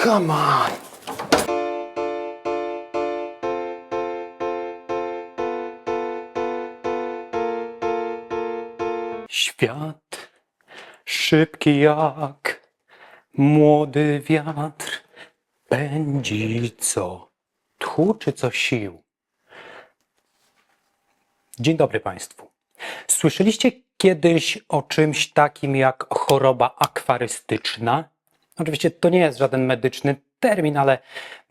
Come on! Świat szybki jak młody wiatr pędzi co tchu czy co sił. Dzień dobry Państwu. Słyszeliście kiedyś o czymś takim jak choroba akwarystyczna? Oczywiście to nie jest żaden medyczny termin, ale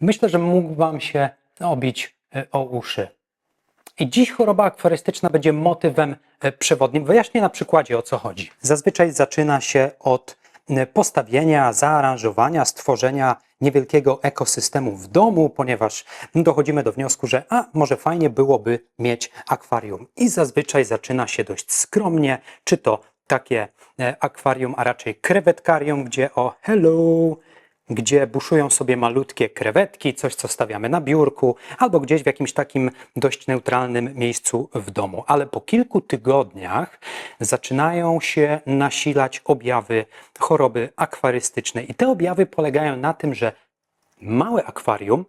myślę, że mógł Wam się obić o uszy. I dziś choroba akwarystyczna będzie motywem przewodnim. Wyjaśnię na przykładzie, o co chodzi. Zazwyczaj zaczyna się od postawienia, zaaranżowania, stworzenia niewielkiego ekosystemu w domu, ponieważ dochodzimy do wniosku, że może fajnie byłoby mieć akwarium. I zazwyczaj zaczyna się dość skromnie, czy to takie akwarium, a raczej krewetkarium, gdzie buszują sobie malutkie krewetki, coś co stawiamy na biurku, albo gdzieś w jakimś takim dość neutralnym miejscu w domu. Ale po kilku tygodniach zaczynają się nasilać objawy choroby akwarystycznej. I te objawy polegają na tym, że małe akwarium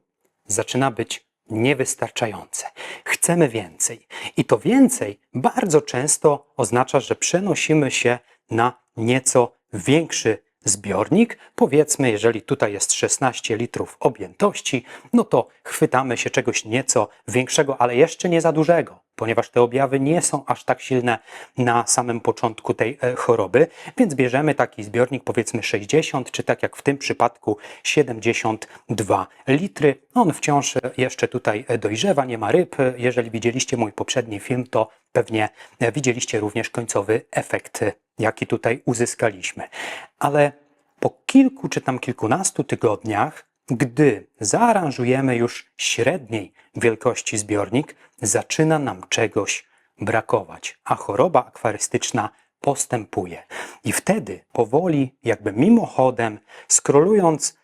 zaczyna być niewystarczające. Chcemy więcej. I to więcej bardzo często oznacza, że przenosimy się na nieco większy zbiornik. Powiedzmy, jeżeli tutaj jest 16 litrów objętości, no to chwytamy się czegoś nieco większego, ale jeszcze nie za dużego, ponieważ te objawy nie są aż tak silne na samym początku tej choroby, więc bierzemy taki zbiornik, powiedzmy 60, czy tak jak w tym przypadku 72 litry. On wciąż jeszcze tutaj dojrzewa, nie ma ryb. Jeżeli widzieliście mój poprzedni film, to pewnie widzieliście również końcowy efekt, jaki tutaj uzyskaliśmy. Ale po kilku czy tam kilkunastu tygodniach, gdy zaaranżujemy już średniej wielkości zbiornik, zaczyna nam czegoś brakować, a choroba akwarystyczna postępuje. I wtedy powoli, jakby mimochodem, scrollując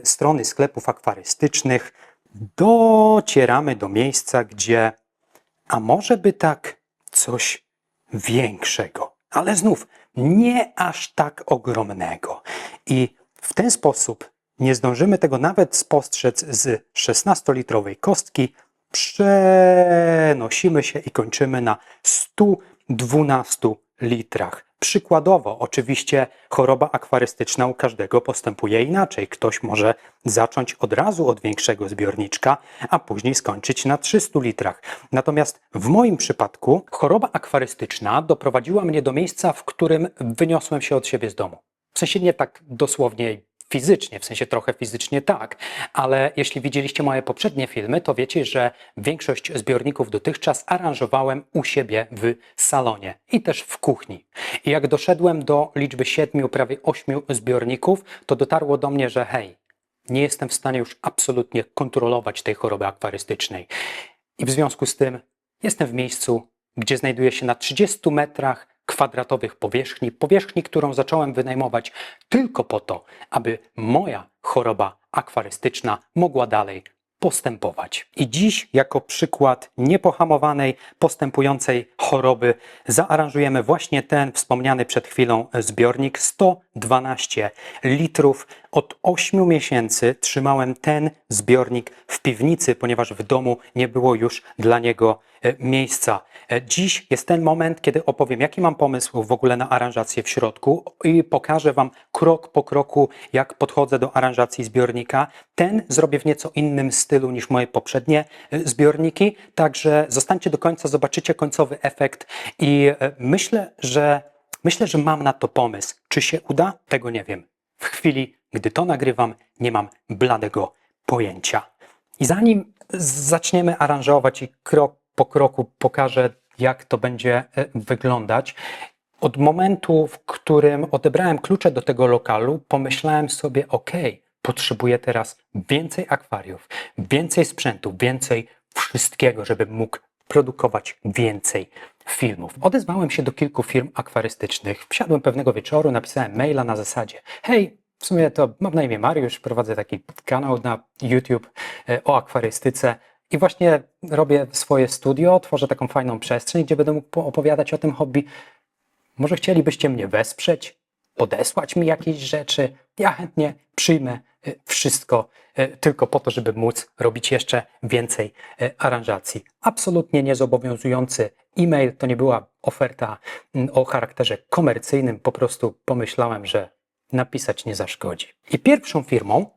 strony sklepów akwarystycznych, docieramy do miejsca, gdzie a może by tak coś większego, ale znów nie aż tak ogromnego. I w ten sposób nie zdążymy tego nawet spostrzec z 16-litrowej kostki, przenosimy się i kończymy na 112 litrach. Przykładowo, oczywiście choroba akwarystyczna u każdego postępuje inaczej. Ktoś może zacząć od razu od większego zbiorniczka, a później skończyć na 300 litrach. Natomiast w moim przypadku choroba akwarystyczna doprowadziła mnie do miejsca, w którym wyniosłem się od siebie z domu. W sensie nie tak dosłownie fizycznie, w sensie trochę fizycznie tak, ale jeśli widzieliście moje poprzednie filmy, to wiecie, że większość zbiorników dotychczas aranżowałem u siebie w salonie i też w kuchni. I jak doszedłem do liczby 7, prawie 8 zbiorników, to dotarło do mnie, że hej, nie jestem w stanie już absolutnie kontrolować tej choroby akwarystycznej. I w związku z tym jestem w miejscu, gdzie znajduję się na 30 metrach kwadratowych powierzchni, którą zacząłem wynajmować tylko po to, aby moja choroba akwarystyczna mogła dalej postępować. I dziś jako przykład niepohamowanej, postępującej choroby zaaranżujemy właśnie ten wspomniany przed chwilą zbiornik 112 litrów. Od 8 miesięcy trzymałem ten zbiornik w piwnicy, ponieważ w domu nie było już dla niego miejsca. Dziś jest ten moment, kiedy opowiem, jaki mam pomysł w ogóle na aranżację w środku i pokażę Wam krok po kroku, jak podchodzę do aranżacji zbiornika. Ten zrobię w nieco innym stylu niż moje poprzednie zbiorniki, także zostańcie do końca, zobaczycie końcowy efekt i myślę, że mam na to pomysł. Czy się uda? Tego nie wiem. W chwili, gdy to nagrywam, nie mam bladego pojęcia. I zanim zaczniemy aranżować i krok po kroku pokażę, jak to będzie wyglądać, od momentu, w którym odebrałem klucze do tego lokalu, pomyślałem sobie, potrzebuję teraz więcej akwariów, więcej sprzętu, więcej wszystkiego, żebym mógł produkować więcej filmów. Odezwałem się do kilku firm akwarystycznych. Wsiadłem pewnego wieczoru, napisałem maila na zasadzie: hej, w sumie to mam na imię Mariusz, prowadzę taki kanał na YouTube o akwarystyce i właśnie robię swoje studio, tworzę taką fajną przestrzeń, gdzie będę mógł opowiadać o tym hobby. Może chcielibyście mnie wesprzeć? Podesłać mi jakieś rzeczy? Ja chętnie przyjmę wszystko tylko po to, żeby móc robić jeszcze więcej aranżacji. Absolutnie niezobowiązujący e-mail, to nie była oferta o charakterze komercyjnym, po prostu pomyślałem, że napisać nie zaszkodzi. I pierwszą firmą,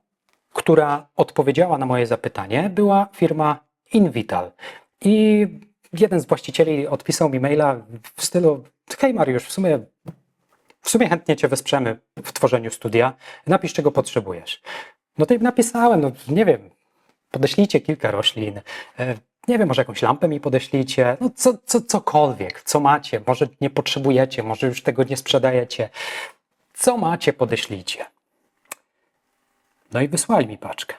która odpowiedziała na moje zapytanie, była firma Invital. I jeden z właścicieli odpisał mi maila w stylu: hej Mariusz, w sumie chętnie Cię wesprzemy w tworzeniu studia, napisz czego potrzebujesz. No to im napisałem, no nie wiem, podeślijcie kilka roślin, nie wiem, może jakąś lampę mi podeślijcie, no cokolwiek, co macie, może nie potrzebujecie, może już tego nie sprzedajecie, co macie, podeślijcie. No i wysłali mi paczkę.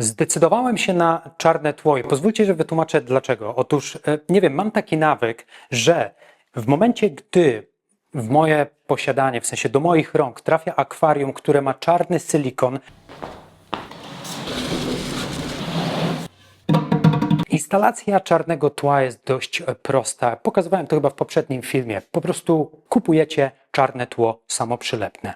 Zdecydowałem się na czarne tło i pozwólcie, że wytłumaczę dlaczego. Otóż, nie wiem, mam taki nawyk, że w momencie, gdy w moje posiadanie, w sensie do moich rąk trafia akwarium, które ma czarny silikon, instalacja czarnego tła jest dość prosta. Pokazywałem to chyba w poprzednim filmie. Po prostu kupujecie czarne tło samoprzylepne.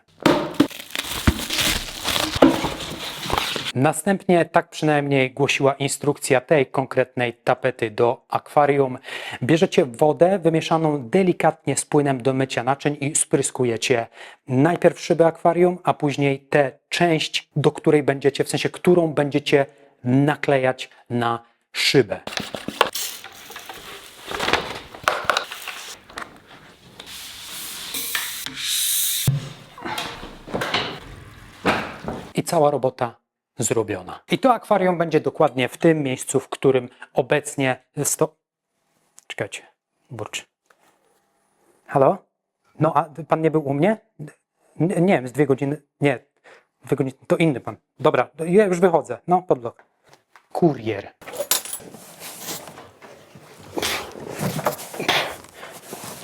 Następnie, tak przynajmniej głosiła instrukcja tej konkretnej tapety do akwarium, bierzecie wodę wymieszaną delikatnie z płynem do mycia naczyń i spryskujecie najpierw szyby akwarium, a później tę część, do której będziecie, w sensie którą będziecie naklejać na szybę. I cała robota zrobiona. I to akwarium będzie dokładnie w tym miejscu, w którym obecnie Czekajcie, burcz. Halo? No, a pan nie był u mnie? Nie wiem, z 2 godziny. Nie, 2 godziny. To inny pan. Dobra, ja już wychodzę. No, pod blok. Kurier.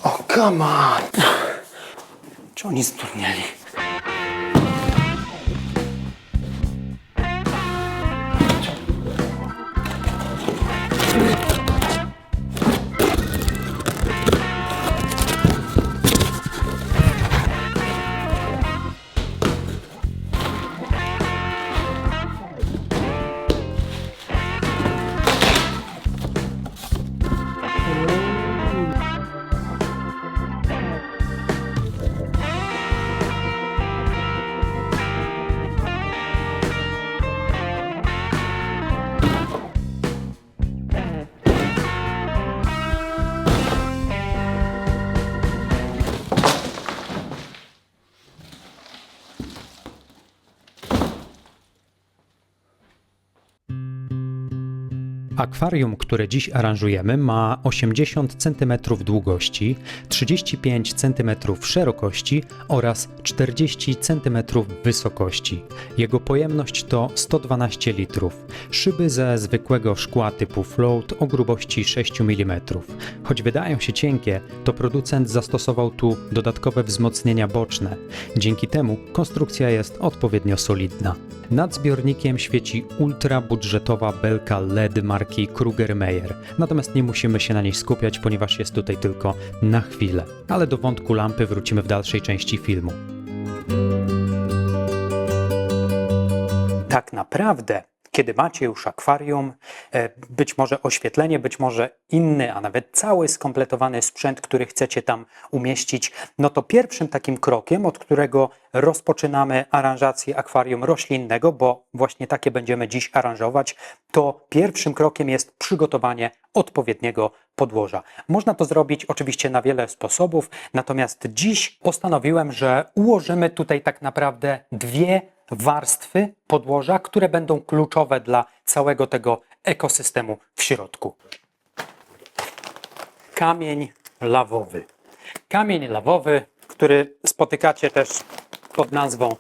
O, come on! Czy oni zdurnieli? Akwarium, które dziś aranżujemy, ma 80 cm długości, 35 cm szerokości oraz 40 cm wysokości. Jego pojemność to 112 litrów. Szyby ze zwykłego szkła typu float o grubości 6 mm. Choć wydają się cienkie, to producent zastosował tu dodatkowe wzmocnienia boczne. Dzięki temu konstrukcja jest odpowiednio solidna. Nad zbiornikiem świeci ultrabudżetowa belka LED marki Kruger-Meyer. Natomiast nie musimy się na niej skupiać, ponieważ jest tutaj tylko na chwilę. Ale do wątku lampy wrócimy w dalszej części filmu. Tak naprawdę, kiedy macie już akwarium, być może oświetlenie, być może inny, a nawet cały skompletowany sprzęt, który chcecie tam umieścić, no to pierwszym takim krokiem, od którego rozpoczynamy aranżację akwarium roślinnego, bo właśnie takie będziemy dziś aranżować, to pierwszym krokiem jest przygotowanie odpowiedniego podłoża. Można to zrobić oczywiście na wiele sposobów, natomiast dziś postanowiłem, że ułożymy tutaj tak naprawdę dwie warstwy podłoża, które będą kluczowe dla całego tego ekosystemu w środku. Kamień lawowy. Kamień lawowy, który spotykacie też pod nazwą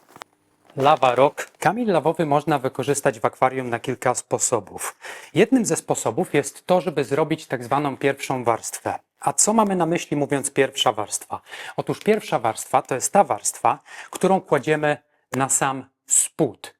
Lava Rock. Kamień lawowy można wykorzystać w akwarium na kilka sposobów. Jednym ze sposobów jest to, żeby zrobić tak zwaną pierwszą warstwę. A co mamy na myśli mówiąc pierwsza warstwa? Otóż pierwsza warstwa to jest ta warstwa, którą kładziemy na sam spód.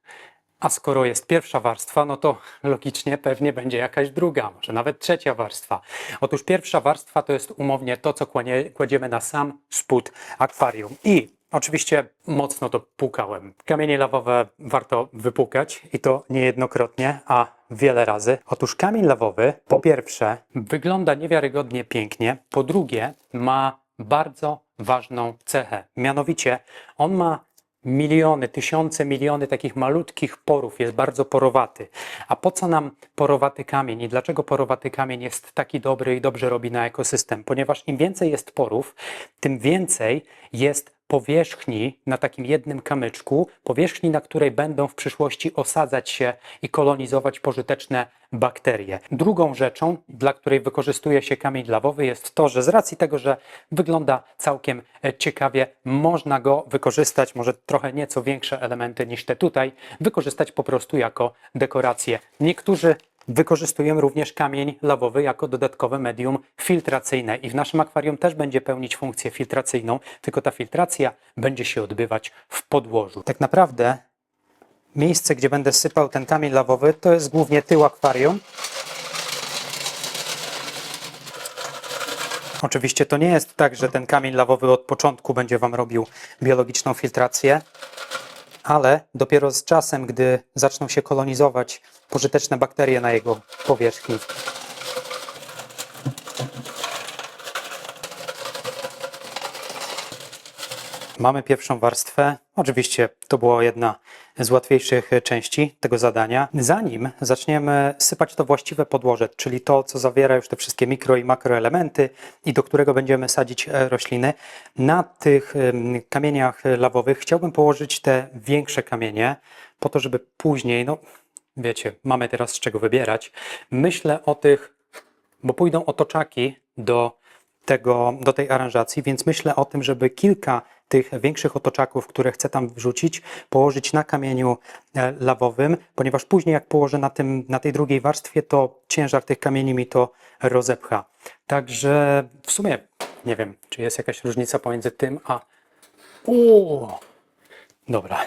A skoro jest pierwsza warstwa, no to logicznie pewnie będzie jakaś druga, może nawet trzecia warstwa. Otóż pierwsza warstwa to jest umownie to, co kładziemy na sam spód akwarium. I oczywiście mocno to pukałem. Kamienie lawowe warto wypukać i to niejednokrotnie, a wiele razy. Otóż kamień lawowy po pierwsze wygląda niewiarygodnie pięknie, po drugie ma bardzo ważną cechę. Mianowicie on ma miliony, tysiące, miliony takich malutkich porów, jest bardzo porowaty. A po co nam porowaty kamień i dlaczego porowaty kamień jest taki dobry i dobrze robi na ekosystem? Ponieważ im więcej jest porów, tym więcej jest powierzchni na takim jednym kamyczku, powierzchni, na której będą w przyszłości osadzać się i kolonizować pożyteczne bakterie. Drugą rzeczą, dla której wykorzystuje się kamień lawowy, jest to, że z racji tego, że wygląda całkiem ciekawie, można go wykorzystać, może trochę nieco większe elementy niż te tutaj, wykorzystać po prostu jako dekorację. Niektórzy wykorzystują również kamień lawowy jako dodatkowe medium filtracyjne i w naszym akwarium też będzie pełnić funkcję filtracyjną, tylko ta filtracja będzie się odbywać w podłożu. Tak naprawdę miejsce, gdzie będę sypał ten kamień lawowy, to jest głównie tył akwarium. Oczywiście to nie jest tak, że ten kamień lawowy od początku będzie Wam robił biologiczną filtrację, ale dopiero z czasem, gdy zaczną się kolonizować pożyteczne bakterie na jego powierzchni, mamy pierwszą warstwę. Oczywiście to była jedna z łatwiejszych części tego zadania. Zanim zaczniemy sypać to właściwe podłoże, czyli to, co zawiera już te wszystkie mikro i makroelementy i do którego będziemy sadzić rośliny, na tych kamieniach lawowych chciałbym położyć te większe kamienie, po to, żeby później, no wiecie, mamy teraz z czego wybierać. Myślę o tych, bo pójdą otoczaki do tej aranżacji, więc myślę o tym, żeby kilka tych większych otoczaków, które chcę tam wrzucić, położyć na kamieniu lawowym, ponieważ później jak położę na tej drugiej warstwie, to ciężar tych kamieni mi to rozepcha. Także w sumie nie wiem, czy jest jakaś różnica pomiędzy tym a... Dobra.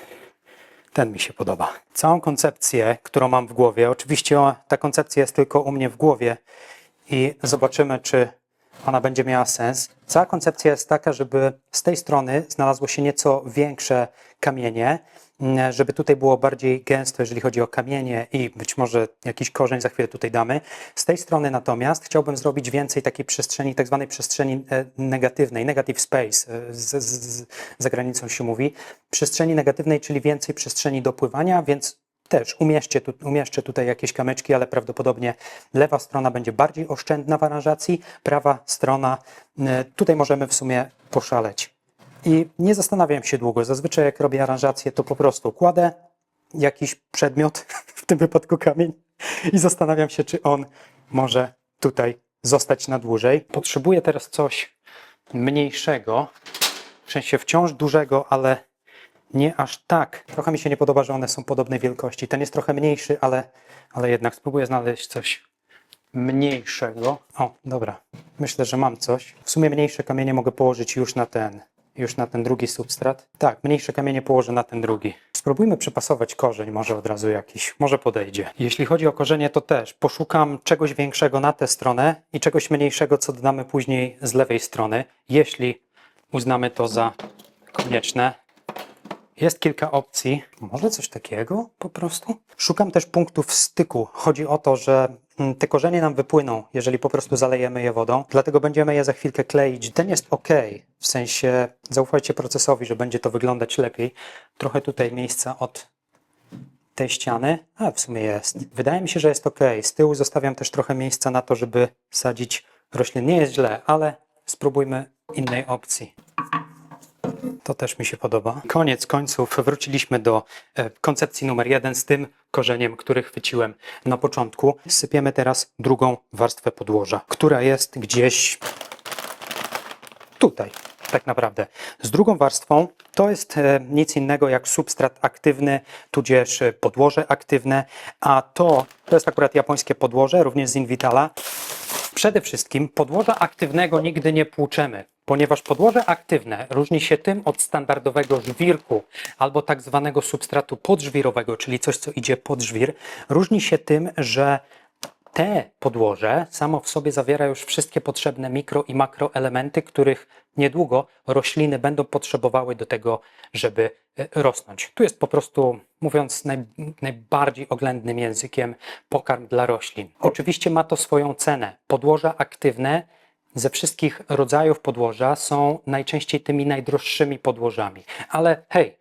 Ten mi się podoba. Całą koncepcję, którą mam w głowie, oczywiście ta koncepcja jest tylko u mnie w głowie i zobaczymy, czy ona będzie miała sens. Cała koncepcja jest taka, żeby z tej strony znalazło się nieco większe kamienie, żeby tutaj było bardziej gęsto, jeżeli chodzi o kamienie i być może jakiś korzeń za chwilę tutaj damy. Z tej strony natomiast chciałbym zrobić więcej takiej przestrzeni, tak zwanej przestrzeni negatywnej, negative space, za granicą się mówi. Przestrzeni negatywnej, czyli więcej przestrzeni do pływania, więc też umieszczę tutaj jakieś kamyczki, ale prawdopodobnie lewa strona będzie bardziej oszczędna w aranżacji, prawa strona, tutaj możemy w sumie poszaleć. I nie zastanawiam się długo, zazwyczaj jak robię aranżację, to po prostu kładę jakiś przedmiot, w tym wypadku kamień, i zastanawiam się, czy on może tutaj zostać na dłużej. Potrzebuję teraz coś mniejszego, w sensie wciąż dużego, ale nie aż tak. Trochę mi się nie podoba, że one są podobnej wielkości. Ten jest trochę mniejszy, ale jednak spróbuję znaleźć coś mniejszego. O, dobra. Myślę, że mam coś. W sumie mniejsze kamienie mogę położyć już na ten drugi substrat. Tak, mniejsze kamienie położę na ten drugi. Spróbujmy przypasować korzeń, może od razu jakiś, może podejdzie. Jeśli chodzi o korzenie, to też poszukam czegoś większego na tę stronę i czegoś mniejszego, co dodamy później z lewej strony, jeśli uznamy to za konieczne. Jest kilka opcji. Może coś takiego po prostu? Szukam też punktów styku. Chodzi o to, że te korzenie nam wypłyną, jeżeli po prostu zalejemy je wodą. Dlatego będziemy je za chwilkę kleić. Ten jest ok. W sensie zaufajcie procesowi, że będzie to wyglądać lepiej. Trochę tutaj miejsca od tej ściany. A w sumie jest. Wydaje mi się, że jest ok. Z tyłu zostawiam też trochę miejsca na to, żeby sadzić roślin. Nie jest źle, ale spróbujmy innej opcji. To też mi się podoba. Koniec końców wróciliśmy do koncepcji numer 1 z tym korzeniem, który chwyciłem na początku. Sypiemy teraz drugą warstwę podłoża, która jest gdzieś tutaj, tak naprawdę. Z drugą warstwą to jest nic innego jak substrat aktywny, tudzież podłoże aktywne, a to jest akurat japońskie podłoże, również z Invitala. Przede wszystkim podłoża aktywnego nigdy nie płuczemy, ponieważ podłoże aktywne różni się tym od standardowego żwirku albo tak zwanego substratu podżwirowego, czyli coś, co idzie pod żwir. Różni się tym, że te podłoże samo w sobie zawiera już wszystkie potrzebne mikro i makroelementy, których niedługo rośliny będą potrzebowały do tego, żeby rosnąć. Tu jest po prostu, mówiąc najbardziej oględnym językiem, pokarm dla roślin. Oczywiście ma to swoją cenę. Podłoża aktywne ze wszystkich rodzajów podłoża są najczęściej tymi najdroższymi podłożami. Ale hej,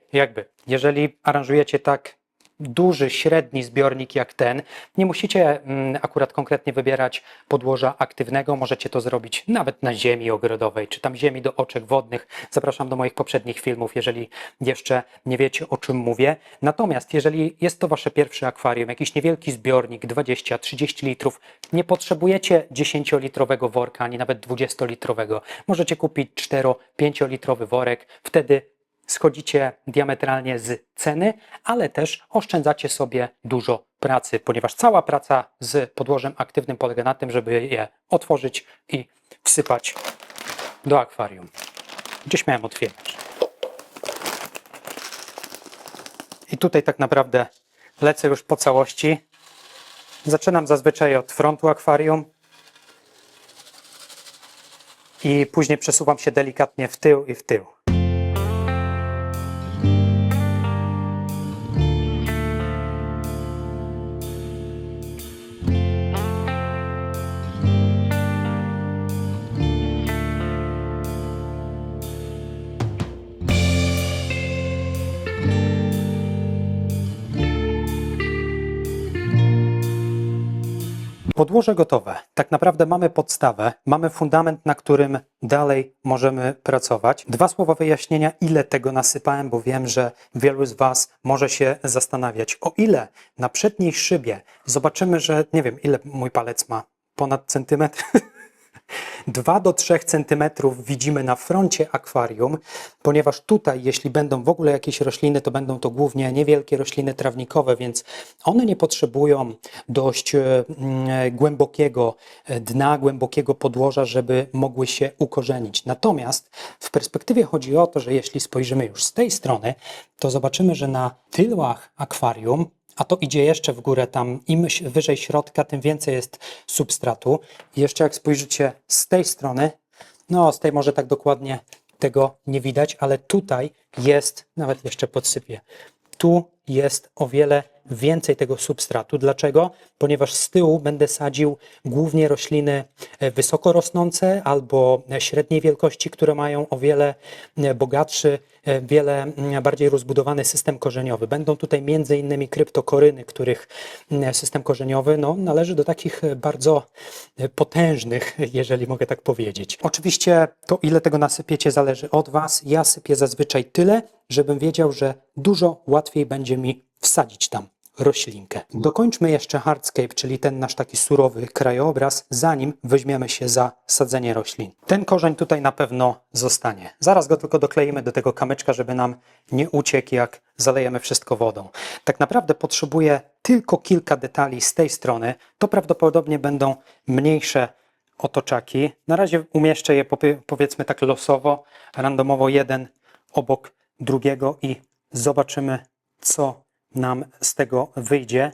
jeżeli aranżujecie tak duży, średni zbiornik jak ten, nie musicie akurat konkretnie wybierać podłoża aktywnego, możecie to zrobić nawet na ziemi ogrodowej, czy tam ziemi do oczek wodnych. Zapraszam do moich poprzednich filmów, jeżeli jeszcze nie wiecie, o czym mówię. Natomiast jeżeli jest to wasze pierwsze akwarium, jakiś niewielki zbiornik, 20-30 litrów, nie potrzebujecie 10-litrowego worka, ani nawet 20-litrowego. Możecie kupić 4-5-litrowy worek, wtedy schodzicie diametralnie z ceny, ale też oszczędzacie sobie dużo pracy, ponieważ cała praca z podłożem aktywnym polega na tym, żeby je otworzyć i wsypać do akwarium. Gdzieś miałem otwierać. I tutaj tak naprawdę lecę już po całości. Zaczynam zazwyczaj od frontu akwarium i później przesuwam się delikatnie w tył i w tył. Podłoże gotowe. Tak naprawdę mamy podstawę, mamy fundament, na którym dalej możemy pracować. Dwa słowa wyjaśnienia, ile tego nasypałem, bo wiem, że wielu z Was może się zastanawiać. O ile na przedniej szybie zobaczymy, że nie wiem, ile mój palec ma, ponad centymetr? 2 do 3 cm widzimy na froncie akwarium, ponieważ tutaj, jeśli będą w ogóle jakieś rośliny, to będą to głównie niewielkie rośliny trawnikowe, więc one nie potrzebują dość głębokiego dna, głębokiego podłoża, żeby mogły się ukorzenić. Natomiast w perspektywie chodzi o to, że jeśli spojrzymy już z tej strony, to zobaczymy, że na tyłach akwarium, a to idzie jeszcze w górę, tam im wyżej środka, tym więcej jest substratu. I jeszcze jak spojrzycie z tej strony, no z tej może tak dokładnie tego nie widać, ale tutaj jest, nawet jeszcze podsypię, tu jest o wiele więcej tego substratu. Dlaczego? Ponieważ z tyłu będę sadził głównie rośliny wysoko rosnące albo średniej wielkości, które mają o wiele bogatszy, wiele bardziej rozbudowany system korzeniowy. Będą tutaj między innymi kryptokoryny, których system korzeniowy należy do takich bardzo potężnych, jeżeli mogę tak powiedzieć. Oczywiście to, ile tego nasypiecie, zależy od Was. Ja sypię zazwyczaj tyle, żebym wiedział, że dużo łatwiej będzie mi wsadzić tam roślinkę. Dokończmy jeszcze hardscape, czyli ten nasz taki surowy krajobraz, zanim weźmiemy się za sadzenie roślin. Ten korzeń tutaj na pewno zostanie. Zaraz go tylko dokleimy do tego kamyczka, żeby nam nie uciekł, jak zalejemy wszystko wodą. Tak naprawdę potrzebuję tylko kilka detali z tej strony. To prawdopodobnie będą mniejsze otoczaki. Na razie umieszczę je powiedzmy tak losowo, randomowo jeden obok drugiego i zobaczymy, co nam z tego wyjdzie.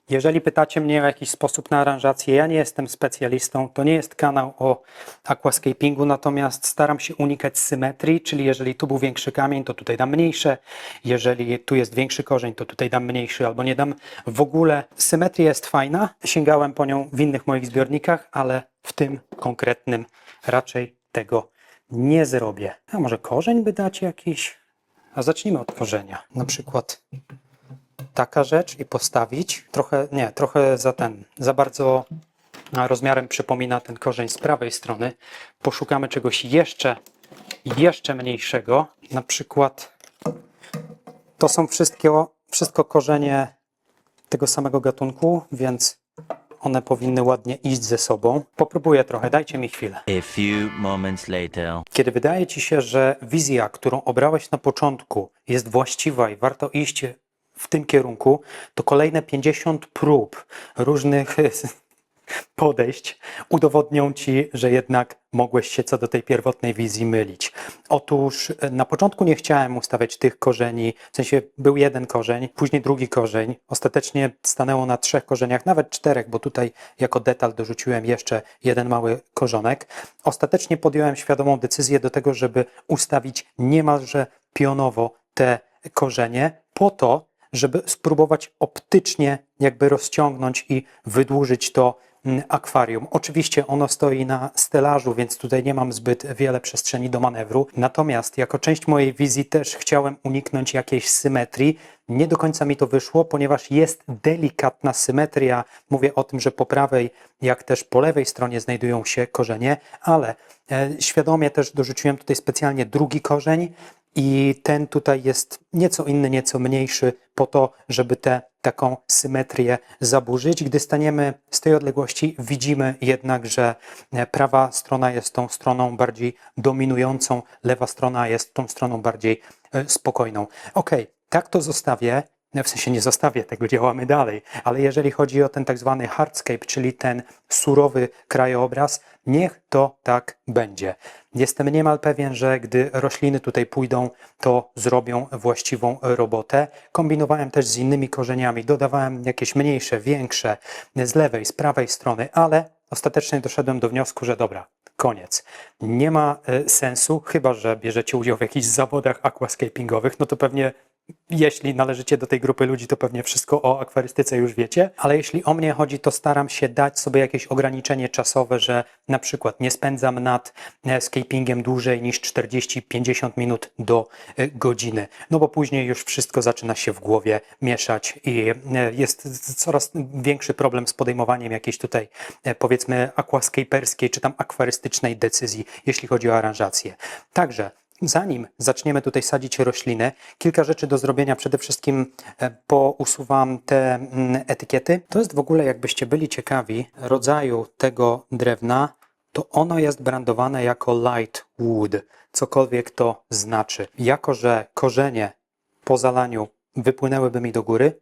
Jeżeli pytacie mnie o jakiś sposób na aranżację, ja nie jestem specjalistą, to nie jest kanał o aquascapingu, natomiast staram się unikać symetrii, czyli jeżeli tu był większy kamień, to tutaj dam mniejsze, jeżeli tu jest większy korzeń, to tutaj dam mniejszy albo nie dam w ogóle. Symetria jest fajna, sięgałem po nią w innych moich zbiornikach, ale w tym konkretnym raczej tego nie zrobię. A może korzeń by dać jakiś? A zacznijmy od korzenia. Na przykład taka rzecz i postawić. Trochę za bardzo a rozmiarem przypomina ten korzeń z prawej strony. Poszukamy czegoś jeszcze mniejszego. Na przykład to są wszystko korzenie tego samego gatunku, więc one powinny ładnie iść ze sobą. Popróbuję trochę, dajcie mi chwilę. A few moments later. Kiedy wydaje ci się, że wizja, którą obrałeś na początku, jest właściwa i warto iść w tym kierunku, to kolejne 50 prób różnych podejść udowodnią ci, że jednak mogłeś się co do tej pierwotnej wizji mylić. Otóż na początku nie chciałem ustawiać tych korzeni, w sensie był jeden korzeń, później drugi korzeń. Ostatecznie stanęło na 3 korzeniach, nawet 4, bo tutaj jako detal dorzuciłem jeszcze jeden mały korzonek. Ostatecznie podjąłem świadomą decyzję do tego, żeby ustawić niemalże pionowo te korzenie po to, żeby spróbować optycznie jakby rozciągnąć i wydłużyć to akwarium. Oczywiście ono stoi na stelażu, więc tutaj nie mam zbyt wiele przestrzeni do manewru. Natomiast jako część mojej wizji też chciałem uniknąć jakiejś symetrii. Nie do końca mi to wyszło, ponieważ jest delikatna symetria. Mówię o tym, że po prawej, jak też po lewej stronie znajdują się korzenie, ale świadomie też dorzuciłem tutaj specjalnie drugi korzeń i ten tutaj jest nieco inny, nieco mniejszy po to, żeby taką symetrię zaburzyć. Gdy staniemy z tej odległości, widzimy jednak, że prawa strona jest tą stroną bardziej dominującą, lewa strona jest tą stroną bardziej spokojną. Ok, tak to zostawię. W sensie nie zostawię tego, działamy dalej, ale jeżeli chodzi o ten tak zwany hardscape, czyli ten surowy krajobraz, niech to tak będzie. Jestem niemal pewien, że gdy rośliny tutaj pójdą, to zrobią właściwą robotę. Kombinowałem też z innymi korzeniami, dodawałem jakieś mniejsze, większe z lewej, z prawej strony, ale ostatecznie doszedłem do wniosku, że dobra, koniec. Nie ma sensu, chyba że bierzecie udział w jakichś zawodach aquascapingowych, no to pewnie jeśli należycie do tej grupy ludzi, to pewnie wszystko o akwarystyce już wiecie, ale jeśli o mnie chodzi, to staram się dać sobie jakieś ograniczenie czasowe, że na przykład nie spędzam nad scapingiem dłużej niż 40-50 minut do godziny, no bo później już wszystko zaczyna się w głowie mieszać i jest coraz większy problem z podejmowaniem jakiejś tutaj powiedzmy aquascaperskiej czy tam akwarystycznej decyzji, jeśli chodzi o aranżację. Także zanim zaczniemy tutaj sadzić rośliny, kilka rzeczy do zrobienia. Przede wszystkim pousuwam te etykiety. To jest w ogóle, jakbyście byli ciekawi, rodzaju tego drewna, to ono jest brandowane jako light wood, cokolwiek to znaczy. Jako że korzenie po zalaniu wypłynęłyby mi do góry,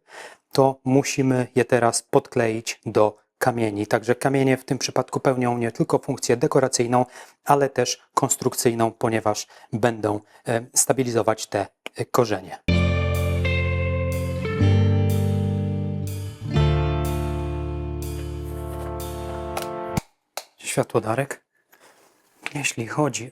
to musimy je teraz podkleić do kamieni. Także kamienie w tym przypadku pełnią nie tylko funkcję dekoracyjną, ale też konstrukcyjną, ponieważ będą stabilizować te korzenie. Światłodarek. Jeśli chodzi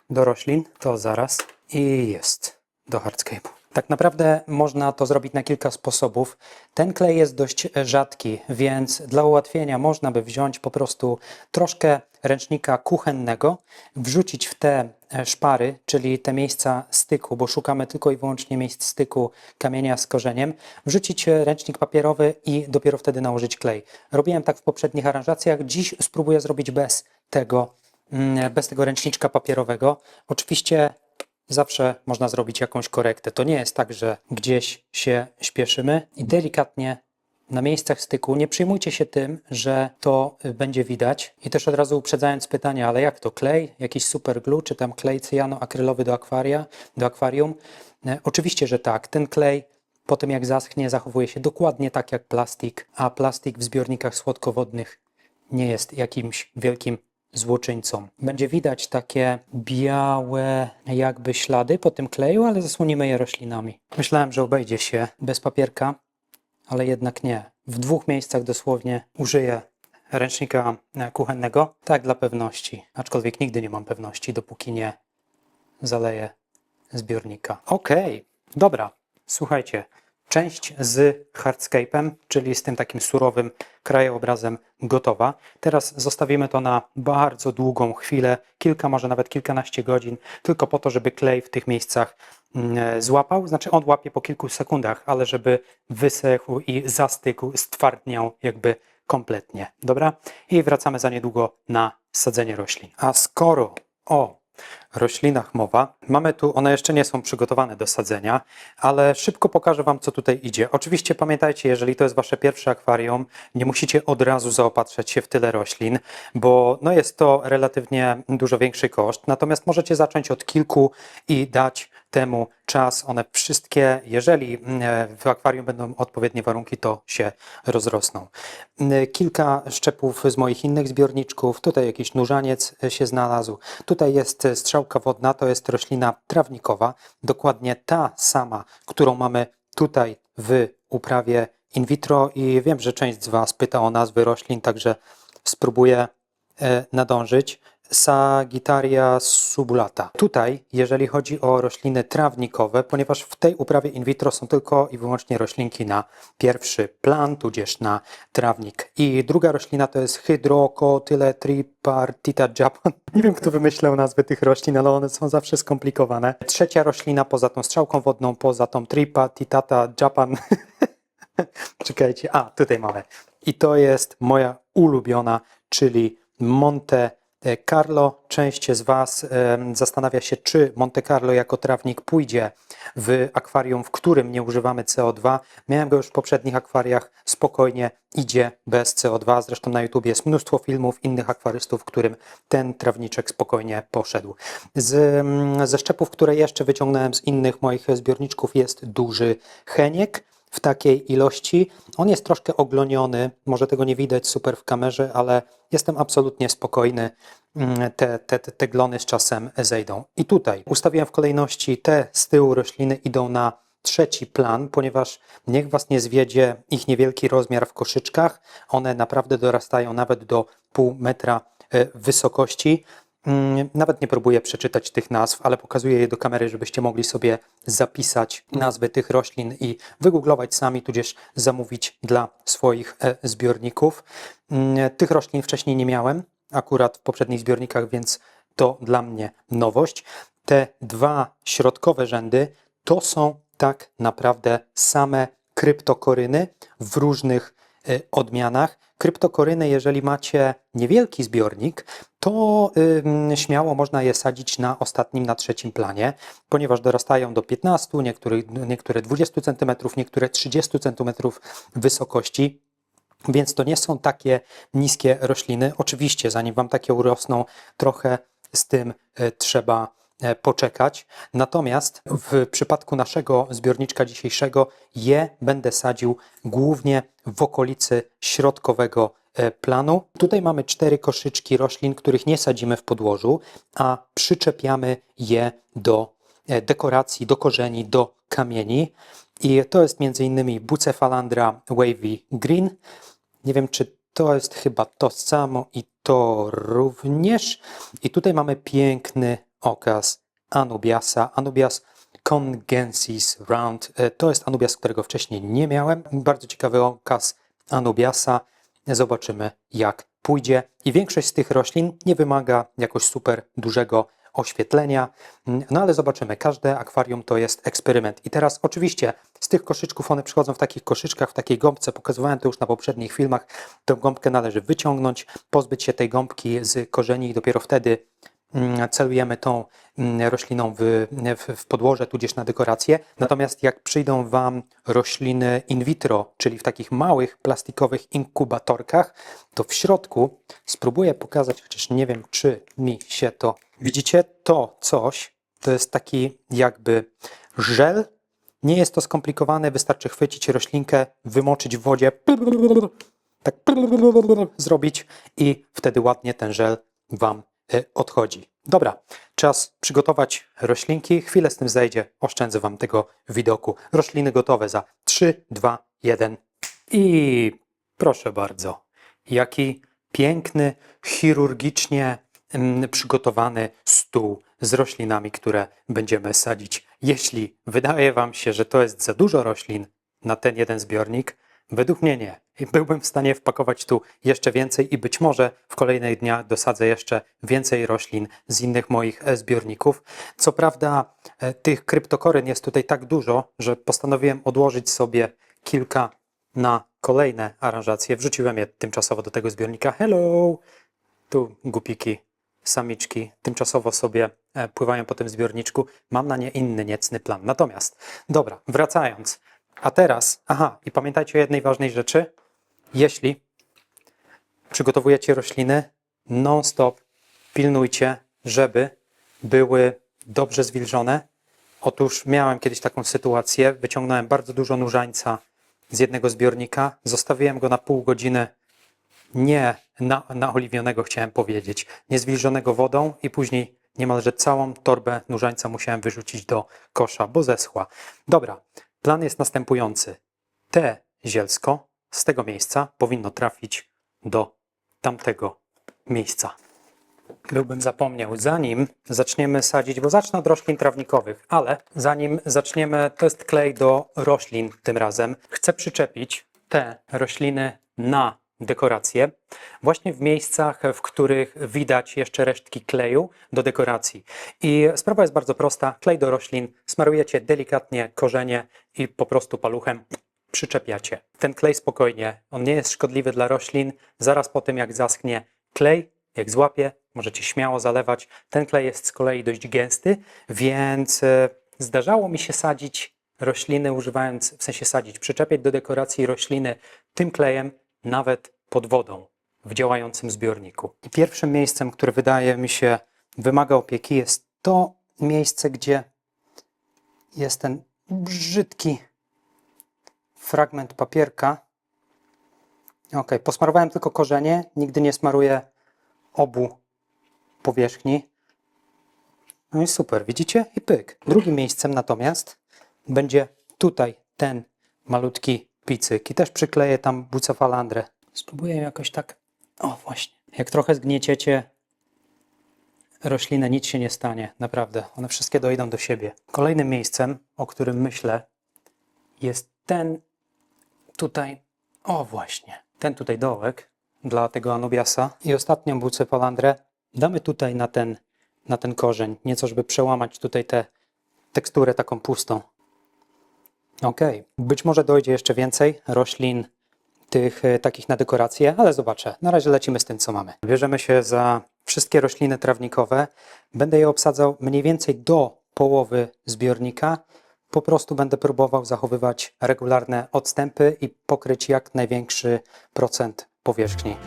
do roślin, to zaraz i jest do hardscape'u. Tak naprawdę można to zrobić na kilka sposobów. Ten klej jest dość rzadki, więc dla ułatwienia można by wziąć po prostu troszkę ręcznika kuchennego, wrzucić w te szpary, czyli te miejsca styku, bo szukamy tylko i wyłącznie miejsc styku kamienia z korzeniem, wrzucić ręcznik papierowy i dopiero wtedy nałożyć klej. Robiłem tak w poprzednich aranżacjach, dziś spróbuję zrobić bez tego ręczniczka papierowego. Oczywiście zawsze można zrobić jakąś korektę. To nie jest tak, że gdzieś się śpieszymy i delikatnie na miejscach styku nie przejmujcie się tym, że to będzie widać. I też od razu uprzedzając pytanie, ale jak to klej? Jakiś super glue, czy tam klej cyjano-akrylowy do akwarium? Oczywiście, że tak. Ten klej po tym jak zaschnie zachowuje się dokładnie tak jak plastik, a plastik w zbiornikach słodkowodnych nie jest jakimś wielkim złoczyńcą. Będzie widać takie białe jakby ślady po tym kleju, ale zasłonimy je roślinami. Myślałem, że obejdzie się bez papierka, ale jednak nie. W 2 miejscach dosłownie użyję ręcznika kuchennego, tak dla pewności. Aczkolwiek nigdy nie mam pewności, dopóki nie zaleję zbiornika. Okej, dobra. Słuchajcie, Część z hardscape'em, czyli z tym takim surowym krajobrazem gotowa. Teraz zostawimy to na bardzo długą chwilę, kilka, może nawet kilkanaście godzin, tylko po to, żeby klej w tych miejscach złapał. Znaczy on łapie po kilku sekundach, ale żeby wysechł i zastygł, stwardniał jakby kompletnie. Dobra? I wracamy za niedługo na sadzenie roślin. A skoro o roślinach mowa, mamy tu, one jeszcze nie są przygotowane do sadzenia, ale szybko pokażę Wam, co tutaj idzie. Oczywiście pamiętajcie, jeżeli to jest Wasze pierwsze akwarium, nie musicie od razu zaopatrzać się w tyle roślin, bo no jest to relatywnie dużo większy koszt, natomiast możecie zacząć od kilku i dać temu czas. One wszystkie, jeżeli w akwarium będą odpowiednie warunki, to się rozrosną. Kilka szczepów z moich innych zbiorniczków. Tutaj jakiś nurzaniec się znalazł. Tutaj jest strzałka wodna, to jest roślina trawnikowa. Dokładnie ta sama, którą mamy tutaj w uprawie in vitro i wiem, że część z Was pyta o nazwy roślin, także spróbuję nadążyć. Sagittaria subulata. Tutaj, jeżeli chodzi o rośliny trawnikowe, ponieważ w tej uprawie in vitro są tylko i wyłącznie roślinki na pierwszy plan, tudzież na trawnik. I druga roślina to jest Hydrocotyle tripartita Japan. Nie wiem, kto wymyślał nazwy tych roślin, ale one są zawsze skomplikowane. Trzecia roślina poza tą strzałką wodną, poza tą tripartitata Japan. Czekajcie, tutaj mamy. I to jest moja ulubiona, czyli Monte Carlo. Część z Was zastanawia się, czy Monte Carlo jako trawnik pójdzie w akwarium, w którym nie używamy CO2. Miałem go już w poprzednich akwariach, spokojnie idzie bez CO2. Zresztą na YouTube jest mnóstwo filmów innych akwarystów, w którym ten trawniczek spokojnie poszedł. Ze szczepów, które jeszcze wyciągnąłem z innych moich zbiorniczków, jest duży heniek. W takiej ilości. On jest troszkę ogloniony, może tego nie widać super w kamerze, ale jestem absolutnie spokojny. Te glony z czasem zejdą. I tutaj ustawiłem w kolejności te z tyłu rośliny idą na trzeci plan, ponieważ niech Was nie zwiedzie ich niewielki rozmiar w koszyczkach. One naprawdę dorastają nawet do pół metra wysokości. Nawet nie próbuję przeczytać tych nazw, ale pokazuję je do kamery, żebyście mogli sobie zapisać nazwy tych roślin i wygooglować sami, tudzież zamówić dla swoich zbiorników. Tych roślin wcześniej nie miałem, akurat w poprzednich zbiornikach, więc to dla mnie nowość. Te dwa środkowe rzędy to są tak naprawdę same kryptokoryny w różnych odmianach. Kryptokoryny, jeżeli macie niewielki zbiornik, to śmiało można je sadzić na ostatnim, na trzecim planie, ponieważ dorastają do 15, niektóre 20 cm, niektóre 30 cm wysokości. Więc to nie są takie niskie rośliny. Oczywiście, zanim Wam takie urosną, trochę z tym trzeba poczekać. Natomiast w przypadku naszego zbiorniczka dzisiejszego je będę sadził głównie w okolicy środkowego planu. Tutaj mamy 4 koszyczki roślin, których nie sadzimy w podłożu, a przyczepiamy je do dekoracji, do korzeni, do kamieni. I to jest m.in. Bucephalandra Wavy Green. Nie wiem, czy to jest chyba to samo i to również. I tutaj mamy piękny okaz Anubiasa. Anubias congensis round. To jest Anubias, którego wcześniej nie miałem. Bardzo ciekawy okaz Anubiasa. Zobaczymy, jak pójdzie. I większość z tych roślin nie wymaga jakoś super dużego oświetlenia. No ale zobaczymy. Każde akwarium to jest eksperyment. I teraz oczywiście z tych koszyczków one przychodzą w takich koszyczkach, w takiej gąbce. Pokazywałem to już na poprzednich filmach. Tę gąbkę należy wyciągnąć, pozbyć się tej gąbki z korzeni i dopiero wtedy celujemy tą rośliną w podłoże, tudzież na dekorację. Natomiast jak przyjdą Wam rośliny in vitro, czyli w takich małych plastikowych inkubatorkach, to w środku spróbuję pokazać, chociaż nie wiem, czy mi się to... Widzicie? To coś, to jest taki jakby żel. Nie jest to skomplikowane, wystarczy chwycić roślinkę, wymoczyć w wodzie, tak zrobić i wtedy ładnie ten żel Wam odchodzi. Dobra, czas przygotować roślinki. Chwilę z tym zejdzie, oszczędzę Wam tego widoku. Rośliny gotowe za 3, 2, 1 i proszę bardzo. Jaki piękny, chirurgicznie przygotowany stół z roślinami, które będziemy sadzić. Jeśli wydaje Wam się, że to jest za dużo roślin, na ten jeden zbiornik? Według mnie nie. I byłbym w stanie wpakować tu jeszcze więcej i być może w kolejnych dniach dosadzę jeszcze więcej roślin z innych moich zbiorników. Co prawda tych kryptokoryn jest tutaj tak dużo, że postanowiłem odłożyć sobie kilka na kolejne aranżacje. Wrzuciłem je tymczasowo do tego zbiornika. Hello! Tu gupiki, samiczki tymczasowo sobie pływają po tym zbiorniczku. Mam na nie inny, niecny plan. Natomiast, dobra, wracając. A teraz, i pamiętajcie o jednej ważnej rzeczy. Jeśli przygotowujecie rośliny, non-stop pilnujcie, żeby były dobrze zwilżone. Otóż miałem kiedyś taką sytuację, wyciągnąłem bardzo dużo nurzańca z jednego zbiornika, zostawiłem go na pół godziny nie naoliwionego, chciałem powiedzieć, niezwilżonego wodą i później niemalże całą torbę nurzańca musiałem wyrzucić do kosza, bo zeschła. Dobra, plan jest następujący. Te zielsko z tego miejsca powinno trafić do tamtego miejsca. Byłbym zapomniał, zanim zaczniemy sadzić, bo zacznę od roślin trawnikowych, ale zanim zaczniemy, to jest klej do roślin tym razem, chcę przyczepić te rośliny na dekorację, właśnie w miejscach, w których widać jeszcze resztki kleju do dekoracji. I sprawa jest bardzo prosta. Klej do roślin smarujecie delikatnie korzenie i po prostu paluchem przyczepiacie. Ten klej spokojnie, on nie jest szkodliwy dla roślin. Zaraz po tym jak zaschnie klej, jak złapie, możecie śmiało zalewać. Ten klej jest z kolei dość gęsty, więc zdarzało mi się sadzić rośliny używając, w sensie sadzić, przyczepiać do dekoracji rośliny tym klejem nawet pod wodą w działającym zbiorniku. I pierwszym miejscem, które wydaje mi się wymaga opieki, jest to miejsce, gdzie jest ten brzydki fragment papierka. Ok, posmarowałem tylko korzenie, nigdy nie smaruję obu powierzchni. No i super, widzicie? I pyk. Drugim miejscem natomiast będzie tutaj ten malutki picyk i też przykleję tam bucefalandrę. Spróbuję jakoś tak, o właśnie, jak trochę zgnieciecie roślinę, nic się nie stanie, naprawdę, one wszystkie dojdą do siebie. Kolejnym miejscem, o którym myślę, jest ten tutaj, o właśnie, ten tutaj dołek dla tego anubiasa i ostatnią bucefalandrę damy tutaj na ten korzeń, nieco żeby przełamać tutaj tę teksturę taką pustą. Ok, być może dojdzie jeszcze więcej roślin tych takich na dekorację, ale zobaczę. Na razie lecimy z tym, co mamy. Bierzemy się za wszystkie rośliny trawnikowe. Będę je obsadzał mniej więcej do połowy zbiornika. Po prostu będę próbował zachowywać regularne odstępy i pokryć jak największy procent powierzchni.